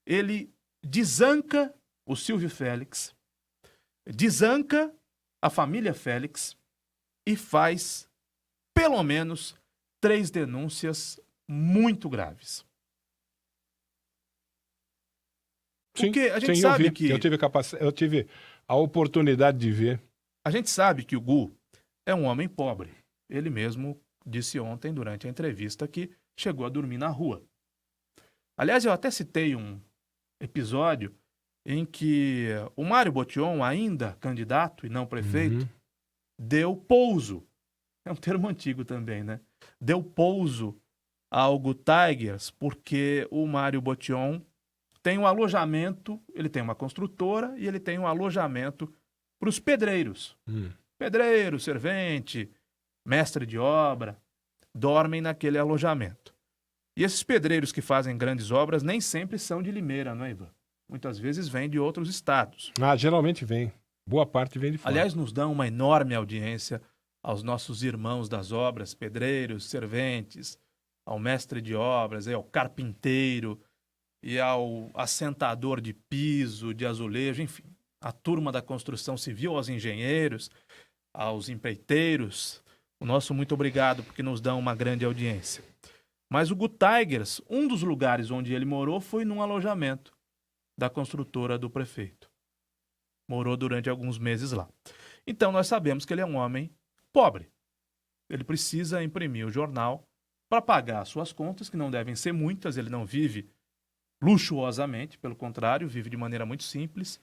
Ele desanca o Silvio Félix, desanca a família Félix e faz, pelo menos, 3 denúncias muito graves. Porque a gente sabe que... Eu tive a oportunidade de ver. A gente sabe que o Gu é um homem pobre. Ele mesmo disse ontem, durante a entrevista, que chegou a dormir na rua. Aliás, eu até citei um episódio em que o Mário Botion, ainda candidato e não prefeito, deu pouso. É um termo antigo também, né? Deu pouso ao Gu Tigers porque o Mário Botion tem um alojamento, ele tem uma construtora e ele tem um alojamento para os pedreiros. Pedreiro, servente, mestre de obra, dormem naquele alojamento. E esses pedreiros que fazem grandes obras nem sempre são de Limeira, não é, Ivan? Muitas vezes vêm de outros estados. Geralmente vem. Boa parte vem de fora. Aliás, nos dão uma enorme audiência aos nossos irmãos das obras, pedreiros, serventes, ao mestre de obras, ao carpinteiro e ao assentador de piso, de azulejo, enfim, a turma da construção civil, aos engenheiros, aos empreiteiros. O nosso muito obrigado, porque nos dão uma grande audiência. Mas o Gu Tigers, um dos lugares onde ele morou foi num alojamento da construtora do prefeito. Morou durante alguns meses lá. Então nós sabemos que ele é um homem pobre. Ele precisa imprimir o jornal para pagar as suas contas, que não devem ser muitas. Ele não vive luxuosamente, pelo contrário, vive de maneira muito simples.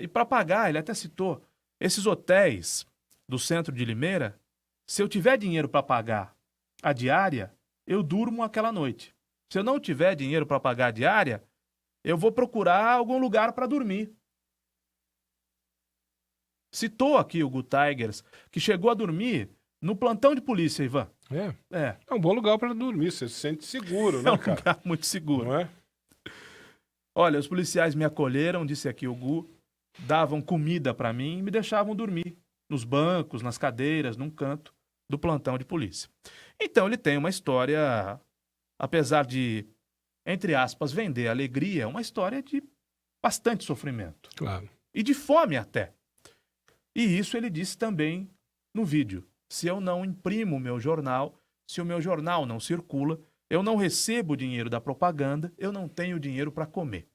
E para pagar, ele até citou, esses hotéis do centro de Limeira, se eu tiver dinheiro para pagar a diária, eu durmo aquela noite. Se eu não tiver dinheiro para pagar a diária, eu vou procurar algum lugar para dormir. Citou aqui o Gu Tigers, que chegou a dormir no plantão de polícia, Ivan. É um bom lugar para dormir, você se sente seguro, né, cara? É um lugar muito seguro. Não é? Olha, os policiais me acolheram, disse aqui o Gu, davam comida para mim e me deixavam dormir nos bancos, nas cadeiras, num canto do plantão de polícia. Então ele tem uma história, apesar de, entre aspas, vender alegria, uma história de bastante sofrimento. Claro. E de fome até. E isso ele disse também no vídeo. Se eu não imprimo o meu jornal, se o meu jornal não circula, eu não recebo dinheiro da propaganda, eu não tenho dinheiro para comer.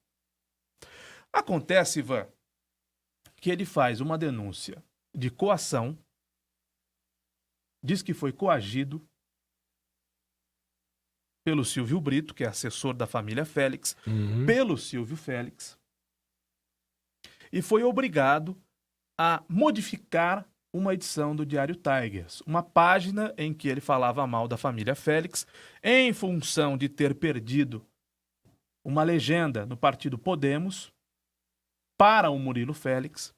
Acontece, Ivan, que ele faz uma denúncia de coação, diz que foi coagido pelo Silvio Brito, que é assessor da família Félix, pelo Silvio Félix, e foi obrigado a modificar uma edição do Diário Tigers, uma página em que ele falava mal da família Félix, em função de ter perdido uma legenda no partido Podemos para o Murilo Félix,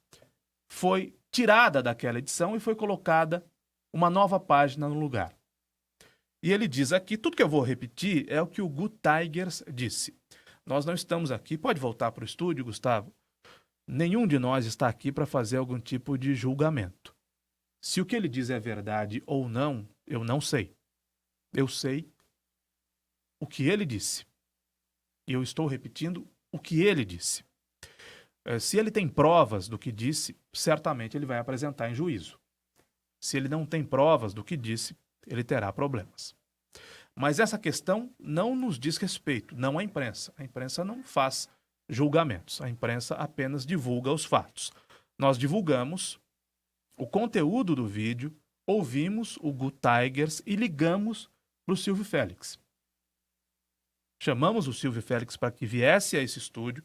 foi tirada daquela edição e foi colocada uma nova página no lugar. E ele diz aqui, tudo que eu vou repetir é o que o Gu Tigers disse. Nós não estamos aqui, pode voltar para o estúdio, Gustavo? Nenhum de nós está aqui para fazer algum tipo de julgamento. Se o que ele diz é verdade ou não, eu não sei. Eu sei o que ele disse. E eu estou repetindo o que ele disse. Se ele tem provas do que disse, certamente ele vai apresentar em juízo. Se ele não tem provas do que disse, ele terá problemas. Mas essa questão não nos diz respeito, não a imprensa. A imprensa não faz julgamentos, a imprensa apenas divulga os fatos. Nós divulgamos o conteúdo do vídeo, ouvimos o Gu Tigers e ligamos para o Silvio Félix. Chamamos o Silvio Félix para que viesse a esse estúdio,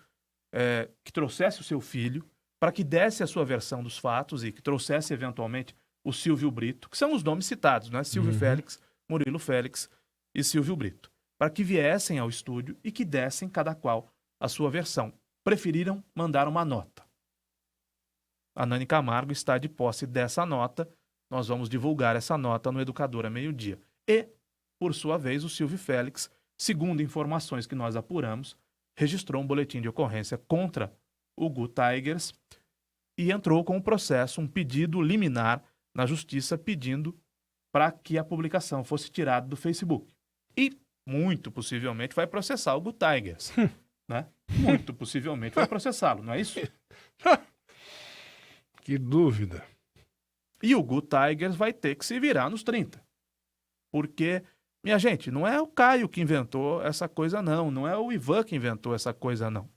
que trouxesse o seu filho, para que desse a sua versão dos fatos e que trouxesse eventualmente o Silvio Brito, que são os nomes citados, né? Silvio Félix, Murilo Félix e Silvio Brito, para que viessem ao estúdio e que dessem cada qual a sua versão. Preferiram mandar uma nota. A Nani Camargo está de posse dessa nota, nós vamos divulgar essa nota no Educadora Meio-Dia. E, por sua vez, o Silvio Félix, segundo informações que nós apuramos, registrou um boletim de ocorrência contra o Gu Tigers e entrou com um processo, um pedido liminar na justiça pedindo para que a publicação fosse tirada do Facebook. E, muito possivelmente, vai processar o Gu Tigers. Né? Muito possivelmente vai processá-lo, não é isso? Que dúvida. E o Gu Tigers vai ter que se virar nos 30. Porque, minha gente, não é o Caio que inventou essa coisa, não. Não é o Ivan que inventou essa coisa, não.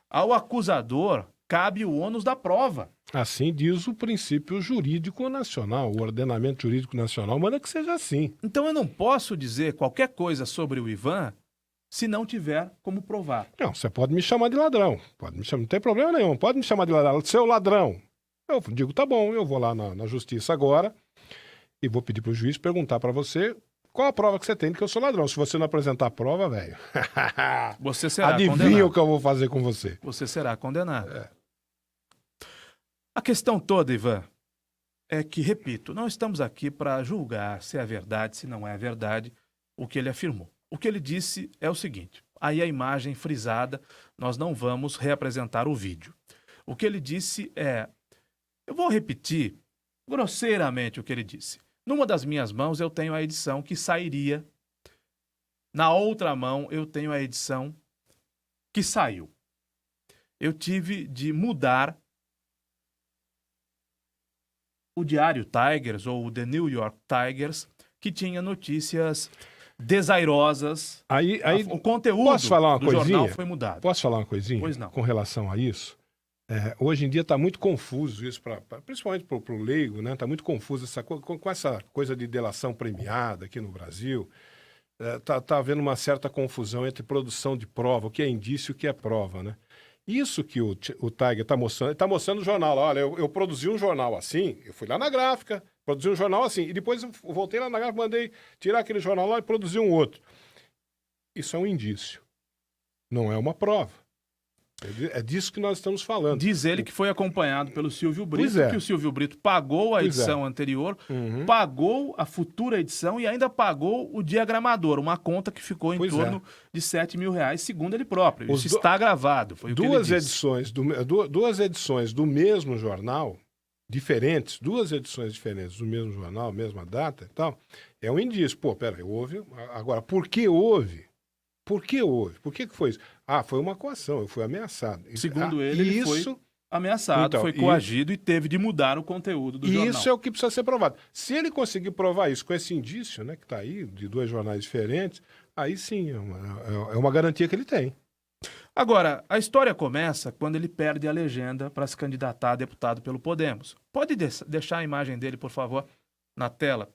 Ao acusador cabe o ônus da prova. Assim diz o princípio jurídico nacional, o ordenamento jurídico nacional manda que seja assim. Então eu não posso dizer qualquer coisa sobre o Ivan se não tiver como provar. Não, você pode me chamar de ladrão, pode me chamar, não tem problema nenhum, pode me chamar de ladrão, seu ladrão. Eu digo, tá bom, eu vou lá na justiça agora e vou pedir pro juiz perguntar para você qual a prova que você tem de que eu sou ladrão. Se você não apresentar a prova, velho, você será adivinha condenado. o que eu vou fazer com você. Você será condenado. A questão toda, Ivan, é que, repito, não estamos aqui para julgar se é verdade, se não é verdade, o que ele afirmou. O que ele disse é o seguinte, aí a imagem frisada, nós não vamos reapresentar o vídeo. O que ele disse é, eu vou repetir grosseiramente o que ele disse. Numa das minhas mãos eu tenho a edição que sairia, na outra mão eu tenho a edição que saiu. Eu tive de mudar o Diário Tigers, ou o The New York Tigers, que tinha notícias desairosas. Aí, O conteúdo posso falar uma do coisinha? jornal foi mudado. Posso falar uma coisinha? Pois não. Com relação a isso? Hoje em dia está muito confuso isso, principalmente para o leigo, né? Está muito confuso com essa coisa de delação premiada aqui no Brasil. Tá havendo uma certa confusão entre produção de prova, o que é indício e o que é prova, né? Isso que o Tiger está mostrando, ele está mostrando o jornal. Olha, eu produzi um jornal assim, eu fui lá na gráfica, produzi um jornal assim, e depois eu voltei lá na gráfica, mandei tirar aquele jornal lá e produzir um outro. Isso é um indício, não é uma prova. É disso que nós estamos falando. Diz ele que foi acompanhado pelo Silvio Brito, Pois é. que o Silvio Brito pagou a edição anterior, pagou a futura edição e ainda pagou o diagramador, uma conta que ficou em Pois torno de R$7 mil, segundo ele próprio. Os Isso está gravado, foi o que ele duas disse. duas edições do mesmo jornal, diferentes, duas edições diferentes do mesmo jornal, mesma data e tal, é um indício. Pô, peraí, houve. Agora, por que houve? Por que houve? Por que foi isso? Foi uma coação, eu fui ameaçado. Segundo ele foi ameaçado, Então, foi coagido e teve de mudar o conteúdo do jornal. Isso é o que precisa ser provado. Se ele conseguir provar isso com esse indício, né, que está aí, de dois jornais diferentes, aí sim, é uma garantia que ele tem. Agora, a história começa quando ele perde a legenda para se candidatar a deputado pelo Podemos. Pode deixar a imagem dele, por favor, na tela.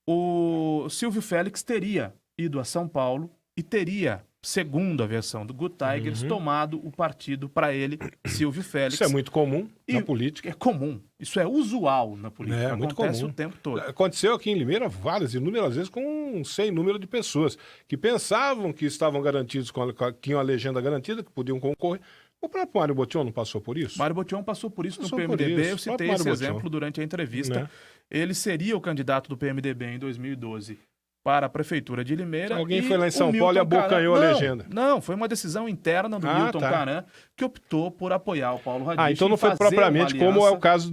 O Silvio Félix teria ido a São Paulo e teria, segundo a versão do Gu Tigers, tomado o partido para ele, Silvio Félix. Isso é muito comum na política. É comum. Isso é usual na política. É muito Acontece comum. o tempo todo. Aconteceu aqui em Limeira inúmeras vezes com um sem número de pessoas que pensavam que estavam garantidos, que tinham a legenda garantida, que podiam concorrer. O próprio Mário Botion não passou por isso? Mário Botion passou por isso Passou no por PMDB. isso. Eu O citei próprio esse Mário Botion. exemplo durante a entrevista. Né? ele seria o candidato do PMDB em 2012 para a Prefeitura de Limeira. Alguém foi lá em São Paulo e abocanhou a legenda. Não, foi uma decisão interna do Milton Caran que optou por apoiar o Paulo Radiche. Então não foi propriamente como é o caso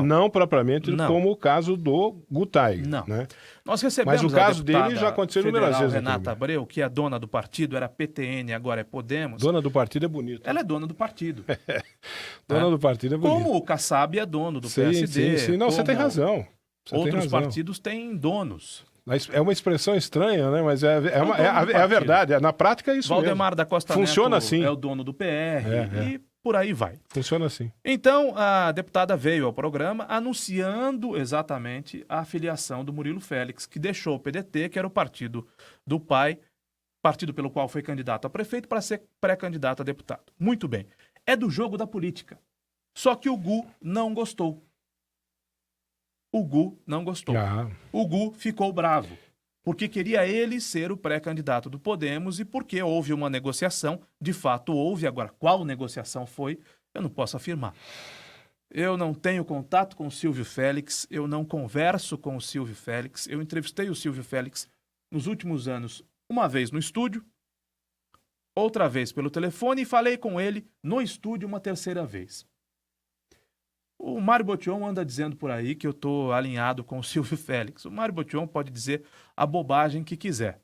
não propriamente como o caso do Gutay. Não. Né? Nós recebemos Mas o caso dele já aconteceu inúmeras vezes. Renata Abreu, que é dona do partido, era PTN, agora é Podemos. Dona do partido é bonito. Ela é dona do partido. Dona do partido é bonito. Como o Kassab é dono do PSD. Sim. Não, você tem razão. Outros partidos têm donos. É uma expressão estranha, né? Mas é a verdade. Na prática é isso Valdemar mesmo. da Costa Funciona Neto assim. é o dono do PR e por aí vai. Funciona assim. Então, a deputada veio ao programa anunciando exatamente a filiação do Murilo Félix, que deixou o PDT, que era o partido do pai, partido pelo qual foi candidato a prefeito, para ser pré-candidato a deputado. Muito bem. É do jogo da política. Só que o Gu não gostou. O Gu não gostou. O Gu ficou bravo, porque queria ele ser o pré-candidato do Podemos e porque houve uma negociação, de fato houve, agora qual negociação foi, eu não posso afirmar. Eu não tenho contato com o Silvio Félix, eu não converso com o Silvio Félix, eu entrevistei o Silvio Félix nos últimos anos, uma vez no estúdio, outra vez pelo telefone e falei com ele no estúdio uma terceira vez. O Mário Botion anda dizendo por aí que eu estou alinhado com o Silvio Félix. O Mário Botion pode dizer a bobagem que quiser.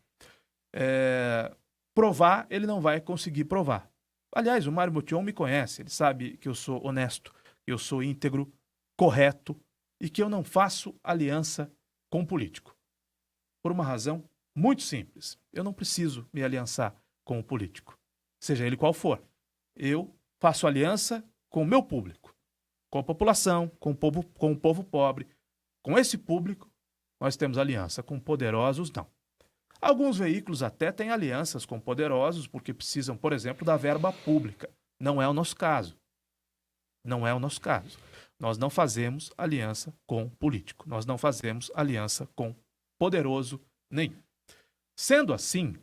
Provar, ele não vai conseguir provar. Aliás, o Mário Botion me conhece, ele sabe que eu sou honesto, que eu sou íntegro, correto e que eu não faço aliança com político. Por uma razão muito simples. Eu não preciso me aliançar com o político, seja ele qual for. Eu faço aliança com o meu público. Com a população, com o povo pobre. Com esse público, nós temos aliança. Com poderosos, não. Alguns veículos até têm alianças com poderosos porque precisam, por exemplo, da verba pública. Não é o nosso caso. Não é o nosso caso. Nós não fazemos aliança com político. Nós não fazemos aliança com poderoso nenhum. Sendo assim,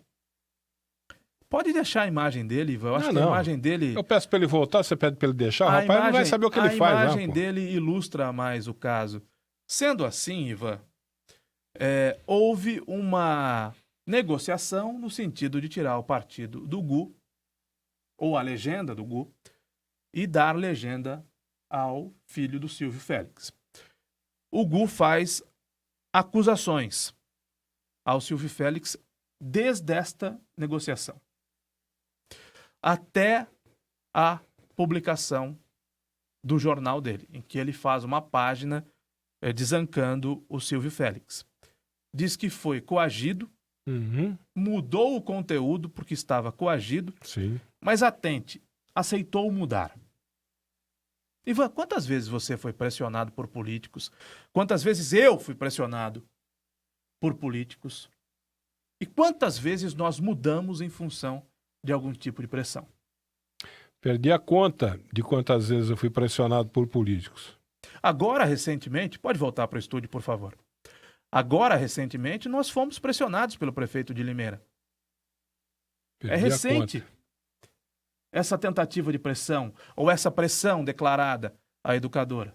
pode deixar a imagem dele, Ivan. Eu acho que a imagem dele... Eu peço para ele voltar, você pede para ele deixar. O rapaz não vai saber o que ele faz. A imagem dele ilustra mais o caso. Sendo assim, Ivan, houve uma negociação no sentido de tirar o partido do Gu, ou a legenda do Gu, e dar legenda ao filho do Silvio Félix. O Gu faz acusações ao Silvio Félix desde esta negociação até a publicação do jornal dele, em que ele faz uma página desancando o Silvio Félix. Diz que foi coagido, mudou o conteúdo porque estava coagido, mas atente, aceitou mudar. Ivan, quantas vezes você foi pressionado por políticos? Quantas vezes eu fui pressionado por políticos? E quantas vezes nós mudamos em função de algum tipo de pressão? Perdi a conta de quantas vezes eu fui pressionado por políticos. Agora, recentemente, pode voltar para o estúdio, por favor. Agora, recentemente, nós fomos pressionados pelo prefeito de Limeira. É recente essa tentativa de pressão, ou essa pressão declarada à educadora.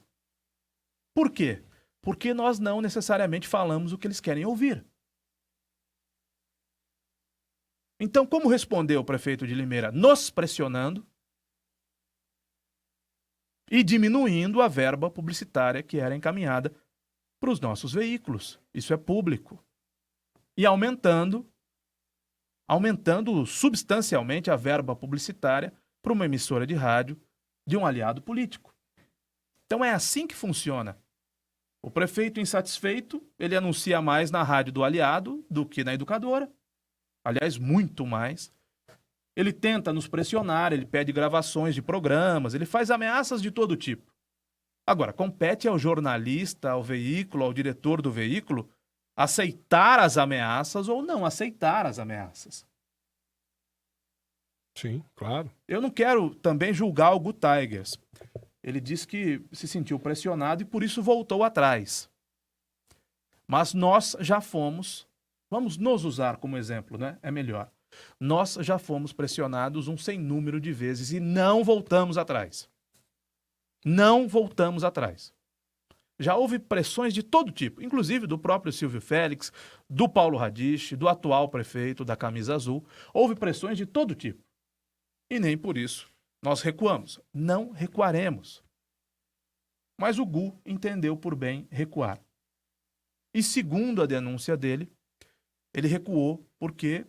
Por quê? Porque nós não necessariamente falamos o que eles querem ouvir. Então, como respondeu o prefeito de Limeira? Nos pressionando e diminuindo a verba publicitária que era encaminhada para os nossos veículos. Isso é público. E aumentando substancialmente a verba publicitária para uma emissora de rádio de um aliado político. Então é assim que funciona. O prefeito insatisfeito, ele anuncia mais na rádio do aliado do que na educadora. Aliás, muito mais. Ele tenta nos pressionar, ele pede gravações de programas, ele faz ameaças de todo tipo. Agora, compete ao jornalista, ao veículo, ao diretor do veículo, aceitar as ameaças ou não aceitar as ameaças. Sim, claro. Eu não quero também julgar o Gu Tigers. Ele disse que se sentiu pressionado e por isso voltou atrás. Mas nós já fomos, vamos nos usar como exemplo, né? É melhor. Nós já fomos pressionados um sem número de vezes e não voltamos atrás. Não voltamos atrás. Já houve pressões de todo tipo, inclusive do próprio Silvio Félix, do Paulo Radiche, do atual prefeito da Camisa Azul. Houve pressões de todo tipo. E nem por isso nós recuamos. Não recuaremos. Mas o Gu entendeu por bem recuar. E segundo a denúncia dele, ele recuou porque,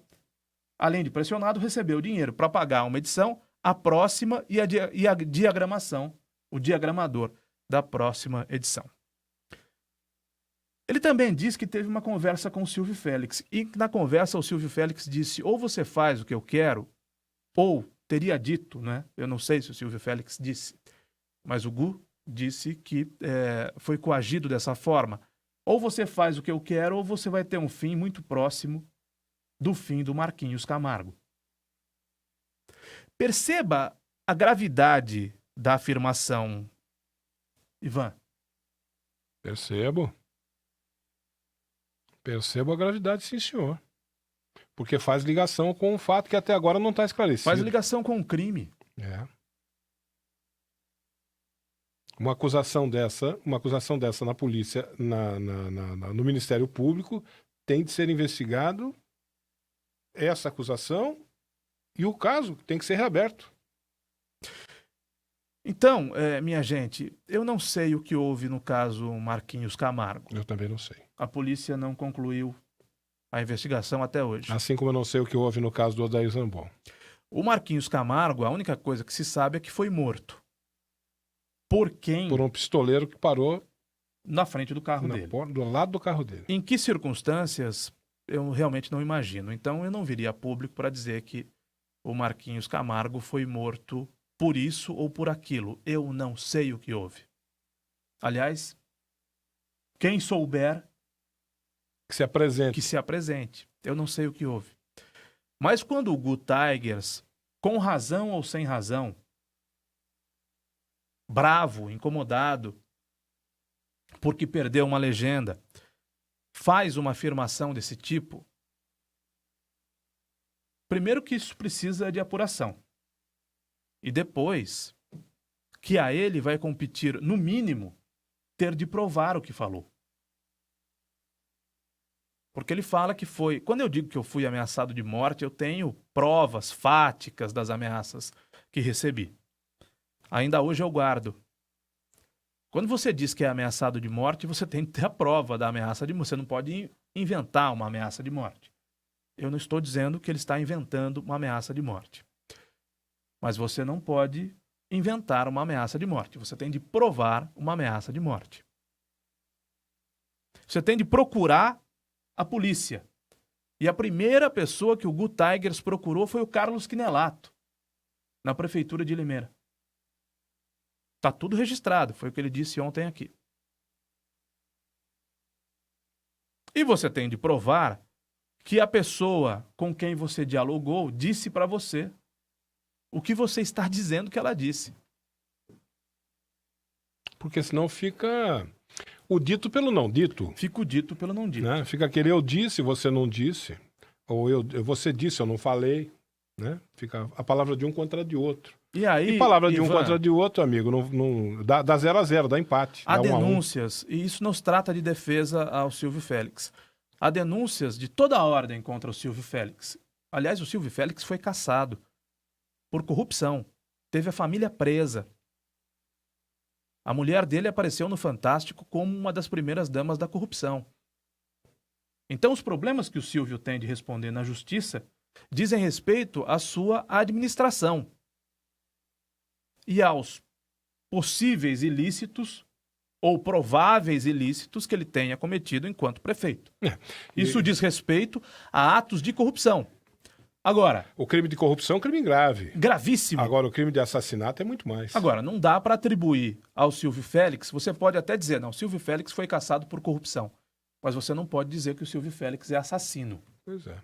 além de pressionado, recebeu dinheiro para pagar uma edição, a próxima e a diagramação, o diagramador da próxima edição. Ele também disse que teve uma conversa com o Silvio Félix. E na conversa o Silvio Félix disse, ou você faz o que eu quero, ou teria dito, né? Eu não sei se o Silvio Félix disse, mas o Gu disse que foi coagido dessa forma. Ou você faz o que eu quero, ou você vai ter um fim muito próximo do fim do Marquinhos Camargo. Perceba a gravidade da afirmação, Ivan. Percebo. Percebo a gravidade, sim, senhor. Porque faz ligação com um fato que até agora não está esclarecido. Faz ligação com um crime. É. Uma acusação dessa na polícia, no Ministério Público, tem de ser investigado essa acusação e o caso tem que ser reaberto. Então, minha gente, eu não sei o que houve no caso Marquinhos Camargo. Eu também não sei. A polícia não concluiu a investigação até hoje. Assim como eu não sei o que houve no caso do Odair Zambon. O Marquinhos Camargo, a única coisa que se sabe é que foi morto. Por quem? Por um pistoleiro que parou na frente do carro dele. Do lado do carro dele. Em que circunstâncias, eu realmente não imagino. Então, eu não viria a público para dizer que o Marquinhos Camargo foi morto por isso ou por aquilo. Eu não sei o que houve. Aliás, quem souber... Que se apresente. Que se apresente. Eu não sei o que houve. Mas quando o Gu Tigers, com razão ou sem razão, bravo, incomodado, porque perdeu uma legenda, faz uma afirmação desse tipo, primeiro que isso precisa de apuração. E depois, que a ele vai competir, no mínimo, ter de provar o que falou. Porque ele fala que foi... Quando eu digo que eu fui ameaçado de morte, eu tenho provas fáticas das ameaças que recebi. Ainda hoje eu guardo. Quando você diz que é ameaçado de morte, você tem que ter a prova da ameaça de morte. Você não pode inventar uma ameaça de morte. Eu não estou dizendo que ele está inventando uma ameaça de morte. Mas você não pode inventar uma ameaça de morte. Você tem de provar uma ameaça de morte. Você tem de procurar a polícia. E a primeira pessoa que o Gu Tigers procurou foi o Carlos Quinelato, na prefeitura de Limeira. Está tudo registrado, foi o que ele disse ontem aqui. E você tem de provar que a pessoa com quem você dialogou disse para você o que você está dizendo que ela disse. Porque senão fica o dito pelo não dito. Fica o dito pelo não dito. Né? Fica aquele eu disse, você não disse. Ou você disse, eu não falei. Né? Fica a palavra de um contra de outro. E aí, palavra de um Ivan, contra de outro, amigo, dá 0-0, dá empate. Há dá 1-1. denúncias, e isso não se trata de defesa ao Silvio Félix. Há denúncias de toda a ordem contra o Silvio Félix. Aliás, o Silvio Félix foi cassado por corrupção. Teve a família presa. A mulher dele apareceu no Fantástico como uma das primeiras damas da corrupção. Então, os problemas que o Silvio tem de responder na justiça dizem respeito à sua administração e aos possíveis ilícitos ou prováveis ilícitos que ele tenha cometido enquanto prefeito. Isso diz respeito a atos de corrupção. Agora... O crime de corrupção é um crime grave. Gravíssimo. Agora, o crime de assassinato é muito mais. Agora, não dá para atribuir ao Silvio Félix, você pode até dizer, não, o Silvio Félix foi cassado por corrupção. Mas você não pode dizer que o Silvio Félix é assassino. Pois é.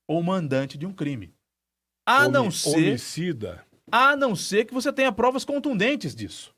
Ou mandante de um crime. A não ser... Homicida. A não ser que você tenha provas contundentes disso.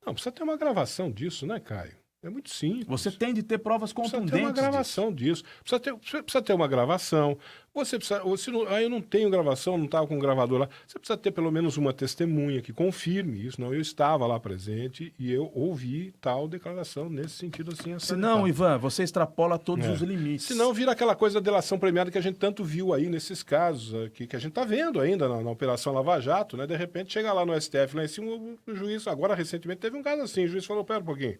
Não, precisa ter uma gravação disso, né, Caio? É muito simples. Você tem de ter provas Precisa contundentes ter uma gravação disso. Precisa ter uma gravação. Você precisa, ou se não, eu não tenho gravação, não estava com o gravador lá. Você precisa ter pelo menos uma testemunha que confirme isso. Não, eu estava lá presente e eu ouvi tal declaração nesse sentido assim. Senão, Ivan, você extrapola todos os limites. Senão vira aquela coisa da delação premiada que a gente tanto viu aí nesses casos, que a gente está vendo ainda na Operação Lava Jato, né? De repente chega lá no STF, lá em cima, o juiz, agora recentemente teve um caso assim, o juiz falou, pera um pouquinho,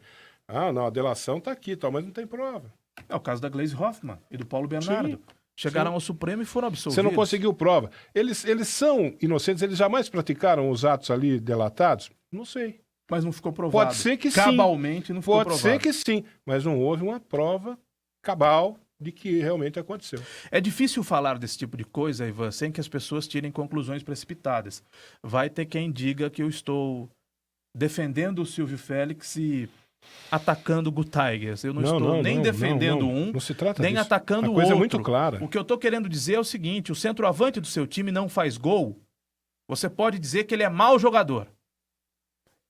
não, a delação está aqui, tal, mas não tem prova. É o caso da Gleisi Hoffmann e do Paulo Bernardo. Sim. Chegaram ao Supremo e foram absolvidos. Você não conseguiu prova. Eles são inocentes, eles jamais praticaram os atos ali delatados? Não sei. Mas não ficou provado. Pode ser que sim. Cabalmente não ficou provado. provado. Pode ser que sim, mas não houve uma prova cabal de que realmente aconteceu. É difícil falar desse tipo de coisa, Ivan, sem que as pessoas tirem conclusões precipitadas. Vai ter quem diga que eu estou defendendo o Silvio Félix e atacando o Gu Tigers. Eu não estou nem defendendo não se trata nem disso. atacando A o coisa outro. é muito clara. O que eu estou querendo dizer é o seguinte, o centroavante do seu time não faz gol, você pode dizer que ele é mau jogador.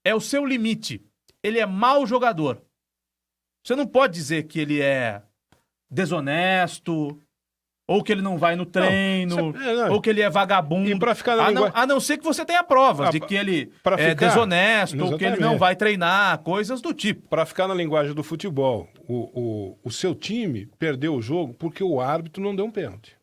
É o seu limite. Ele é mau jogador. Você não pode dizer que ele é desonesto, ou que ele não vai no treino, ou que ele é vagabundo. E pra ficar na a não ser que você tenha provas de que ele é desonesto, ou que ele não vai treinar, coisas do tipo. Para ficar na linguagem do futebol, o seu time perdeu o jogo porque o árbitro não deu um pênalti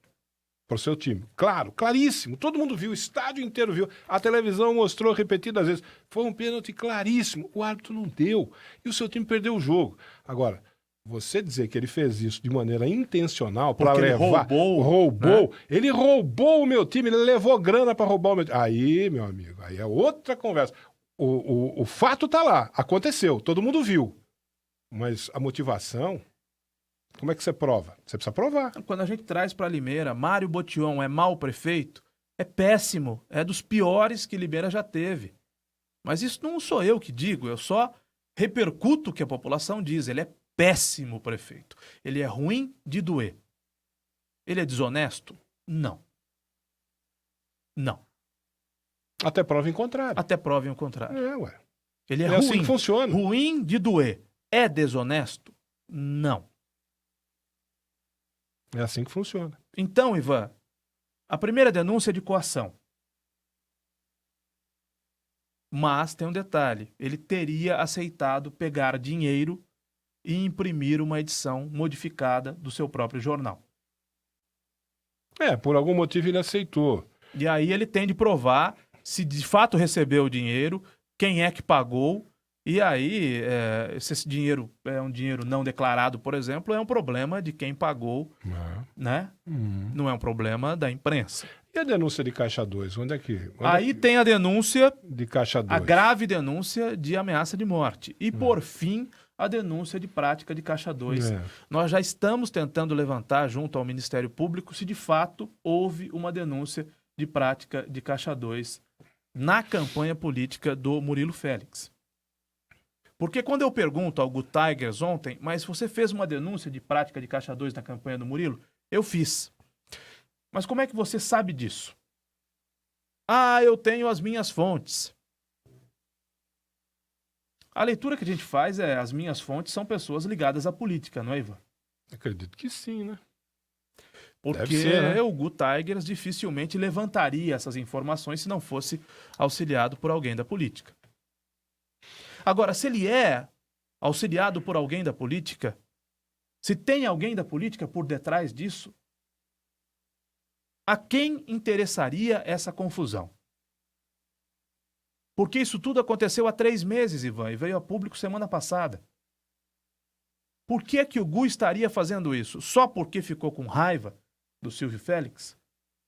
para o seu time. Claro, claríssimo. Todo mundo viu, o estádio inteiro viu. A televisão mostrou repetidas vezes. Foi um pênalti claríssimo. O árbitro não deu. E o seu time perdeu o jogo. Agora, você dizer que ele fez isso de maneira intencional para levar... Roubou. Né? Ele roubou o meu time, ele levou grana para roubar o meu time. Aí, meu amigo, aí é outra conversa. O fato tá lá, aconteceu, todo mundo viu. Mas a motivação, como é que você prova? Você precisa provar. Quando a gente traz para Limeira, Mário Botion é mau prefeito, é péssimo, é dos piores que Limeira já teve. Mas isso não sou eu que digo, eu só repercuto o que a população diz. Ele é péssimo prefeito. Ele é ruim de doer. Ele é desonesto? Não. Não. Até prova em contrário. Até prova em contrário. Ué. Ele é É ruim. assim que funciona. Ruim de doer. É desonesto? Não. É assim que funciona. Então, Ivan, a primeira denúncia é de coação. Mas tem um detalhe. Ele teria aceitado pegar dinheiro e imprimir uma edição modificada do seu próprio jornal. Por algum motivo ele aceitou. E aí ele tem de provar se de fato recebeu o dinheiro, quem é que pagou, e aí se esse dinheiro é um dinheiro não declarado, por exemplo, é um problema de quem pagou, né? Não é um problema da imprensa. E a denúncia de Caixa 2? Onde é que... Aí tem a denúncia, de Caixa 2. a grave denúncia de ameaça de morte. E por fim, a denúncia de prática de Caixa 2. Nós já estamos tentando levantar junto ao Ministério Público se de fato houve uma denúncia de prática de Caixa 2 na campanha política do Murilo Félix. Porque quando eu pergunto ao Gu Tigers ontem, mas você fez uma denúncia de prática de Caixa 2 na campanha do Murilo? Eu fiz. Mas como é que você sabe disso? Eu tenho as minhas fontes. A leitura que a gente faz as minhas fontes são pessoas ligadas à política, não é, Ivan? Acredito que sim, né? Porque ser, né? o Gu Tigers dificilmente levantaria essas informações se não fosse auxiliado por alguém da política. Agora, se ele é auxiliado por alguém da política, se tem alguém da política por detrás disso, a quem interessaria essa confusão? Porque isso tudo aconteceu há 3 meses, Ivan, e veio a público semana passada. Por que que o Gu estaria fazendo isso? Só porque ficou com raiva do Silvio Félix?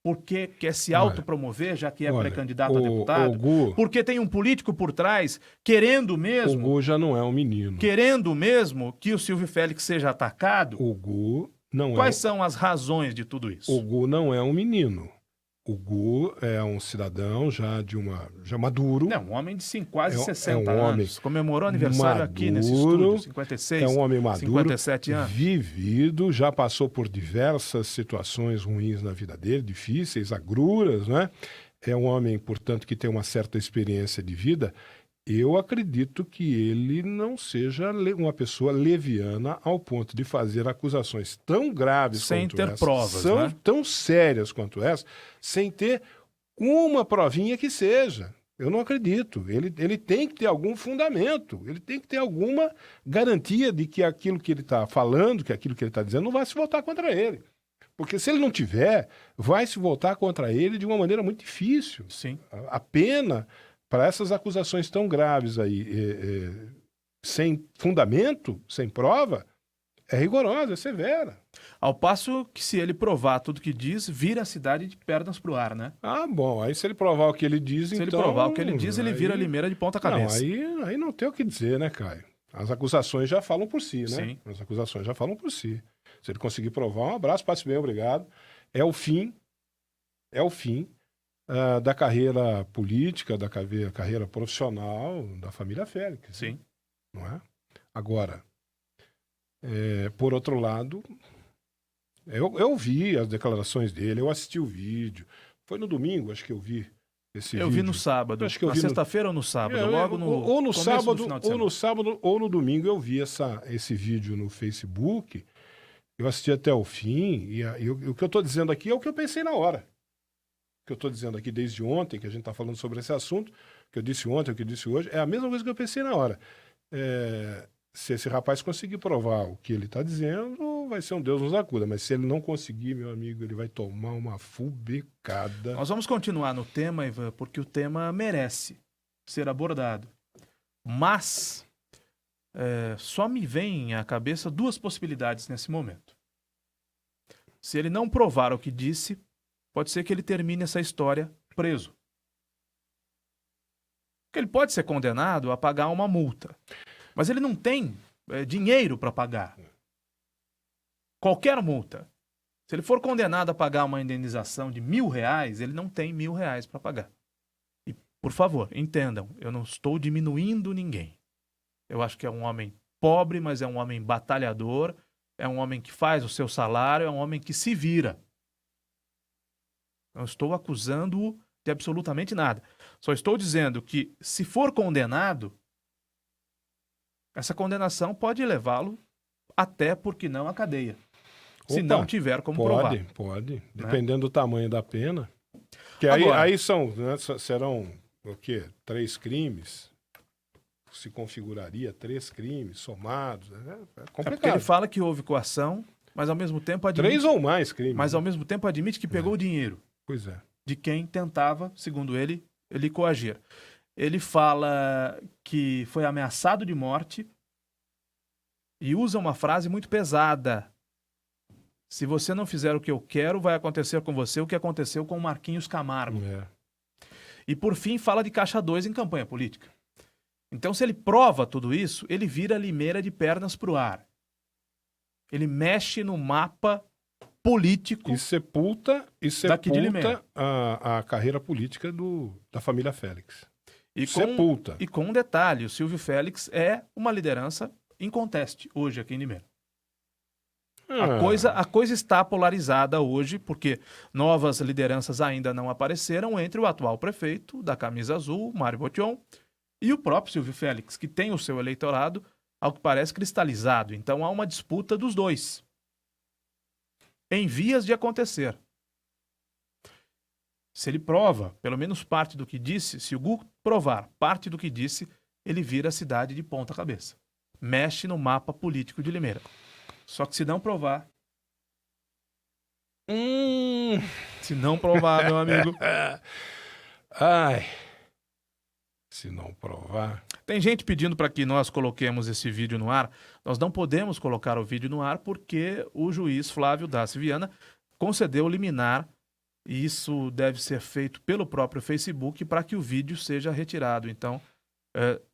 Porque quer se autopromover, já que é pré-candidato a deputado? Porque tem um político por trás querendo mesmo... O Gu já não é um menino. Querendo mesmo que o Silvio Félix seja atacado? O Gu não Quais são as razões de tudo isso? O Gu não é um menino. O Gu é um cidadão já maduro. Não, um homem de quase 60 homem anos. Comemorou aniversário aqui nesse estúdio, 56, é um homem maduro, 57 anos. Vivido, já passou por diversas situações ruins na vida dele, difíceis, agruras, né? É um homem, portanto, que tem uma certa experiência de vida eu acredito que ele não seja uma pessoa leviana ao ponto de fazer acusações tão graves Sem quanto ter essa, provas, né? tão sérias quanto essa, sem ter uma provinha que seja. Eu não acredito. Ele tem que ter algum fundamento, ele tem que ter alguma garantia de que aquilo que ele está falando, que aquilo que ele está dizendo, não vai se voltar contra ele. Porque se ele não tiver, vai se voltar contra ele de uma maneira muito difícil. Sim. A pena para essas acusações tão graves aí, sem fundamento, sem prova, é rigorosa, é severa. Ao passo que, se ele provar tudo que diz, vira a cidade de pernas pro ar, né? Ah, bom, aí se ele provar o que ele diz, Se então... ele provar o que ele diz, ele vira aí- Limeira de ponta cabeça. Não, aí não tem o que dizer, né, Caio? As acusações já falam por si, né? Sim. As acusações já falam por si. Se ele conseguir provar, um abraço, passe bem, obrigado. É o fim da carreira política, da carreira profissional da família Félix. Sim. Não é? Agora, por outro lado, eu vi as declarações dele, eu assisti o vídeo. Foi no domingo, acho que eu vi esse Eu vídeo. vi no sábado. Acho que eu Na vi no- sexta-feira ou no sábado? Logo no ou no começo do sábado, final de ou semana. no sábado, ou no domingo eu vi esse vídeo no Facebook. Eu assisti até o fim e o que eu estou dizendo aqui é o que eu pensei na hora. O que eu estou dizendo aqui desde ontem, que a gente está falando sobre esse assunto, o que eu disse ontem, o que eu disse hoje, é a mesma coisa que eu pensei na hora. Se esse rapaz conseguir provar o que ele está dizendo, vai ser um Deus nos acuda. Mas se ele não conseguir, meu amigo, ele vai tomar uma fubecada. Nós vamos continuar no tema, Ivan, porque o tema merece ser abordado. Mas só me vem à cabeça duas possibilidades nesse momento. Se ele não provar o que disse, pode ser que ele termine essa história preso. Porque ele pode ser condenado a pagar uma multa, mas ele não tem dinheiro para pagar. Qualquer multa. Se ele for condenado a pagar uma indenização de R$1.000, ele não tem R$1.000 para pagar. E, por favor, entendam, eu não estou diminuindo ninguém. Eu acho que é um homem pobre, mas é um homem batalhador, é um homem que faz o seu salário, é um homem que se vira. Não estou acusando-o de absolutamente nada. Só estou dizendo que, se for condenado, essa condenação pode levá-lo até, por que não, à cadeia. Se Opa, não tiver como provar. Pode. Dependendo do tamanho da pena. Que Agora- aí serão o quê? 3 crimes? Se configuraria 3 crimes somados. É Porque complicado. ele fala que houve coação, mas ao mesmo tempo admite, 3 ou mais crimes. mas ao mesmo tempo admite que pegou o dinheiro Pois é. de quem tentava, segundo ele coagir. Ele fala que foi ameaçado de morte e usa uma frase muito pesada. Se você não fizer o que eu quero, vai acontecer com você o que aconteceu com o Marquinhos Camargo. E, por fim, fala de caixa 2 em campanha política. Então, se ele prova tudo isso, ele vira Limeira de pernas pro ar. Ele mexe no mapa político. E sepulta Daqui de Limeira. a carreira política da família Félix. E Sepulta. E com um detalhe, o Silvio Félix é uma liderança inconteste hoje aqui em Limeira. A coisa está polarizada hoje, porque novas lideranças ainda não apareceram entre o atual prefeito da camisa azul, Mário Botion, e o próprio Silvio Félix, que tem o seu eleitorado, ao que parece, cristalizado. Então há uma disputa dos dois, em vias de acontecer. Se ele prova, pelo menos parte do que disse, se o Gu provar parte do que disse, ele vira a cidade de ponta cabeça. Mexe no mapa político de Limeira. Só que se não provar... Se não provar, meu amigo... Ai. Se não provar... Tem gente pedindo para que nós coloquemos esse vídeo no ar. Nós não podemos colocar o vídeo no ar porque o juiz Flávio Dassi Viana concedeu liminar, e isso deve ser feito pelo próprio Facebook para que o vídeo seja retirado. Então,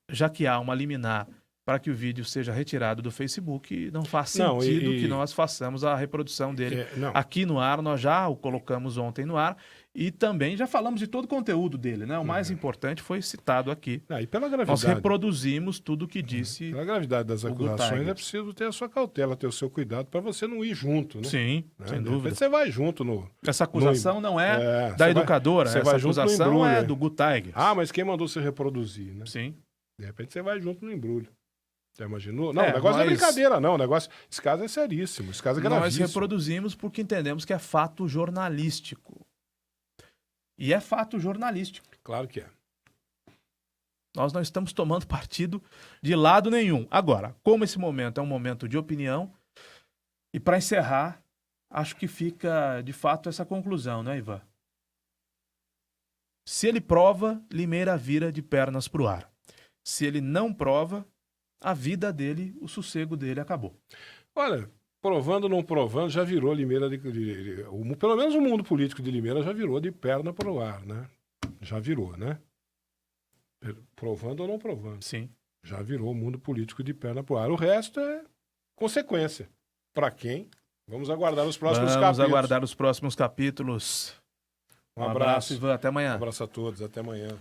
já que há uma liminar para que o vídeo seja retirado do Facebook, não faz sentido que nós façamos a reprodução dele aqui no ar. Nós já o colocamos ontem no ar e também já falamos de todo o conteúdo dele, né? O mais importante foi citado aqui. E pela gravidade, nós reproduzimos tudo o que disse. Pela gravidade das o acusações, Tiger. é preciso ter a sua cautela, ter o seu cuidado para você não ir junto, né? Sim, Né? sem De dúvida. repente você vai junto no... Essa acusação não é você da vai- educadora, você essa vai junto no acusação embrulho, é né? do Gu Tigers. Ah, mas quem mandou você reproduzir, né? Sim. De repente você vai junto no embrulho. Já imaginou? Não, É, o negócio não é nós- brincadeira, não. O negócio, esse caso é seríssimo. Esse caso é Nós gravíssimo. reproduzimos porque entendemos que é fato jornalístico. E é fato jornalístico. Claro que é. Nós não estamos tomando partido de lado nenhum. Agora, como esse momento é um momento de opinião, e para encerrar, acho que fica de fato essa conclusão, né, Ivan? Se ele prova, Limeira vira de pernas pro ar. Se ele não prova, a vida dele, o sossego dele acabou. Olha, provando ou não provando, já virou Limeira pelo menos o mundo político de Limeira já virou de perna pro ar, né? Já virou, né? Provando ou não provando. Sim. Já virou o mundo político de perna pro ar. O resto é consequência. Para quem? Vamos aguardar os próximos capítulos. Vamos aguardar os próximos capítulos. Um abraço, Ivan. Até amanhã. Um abraço a todos. Até amanhã.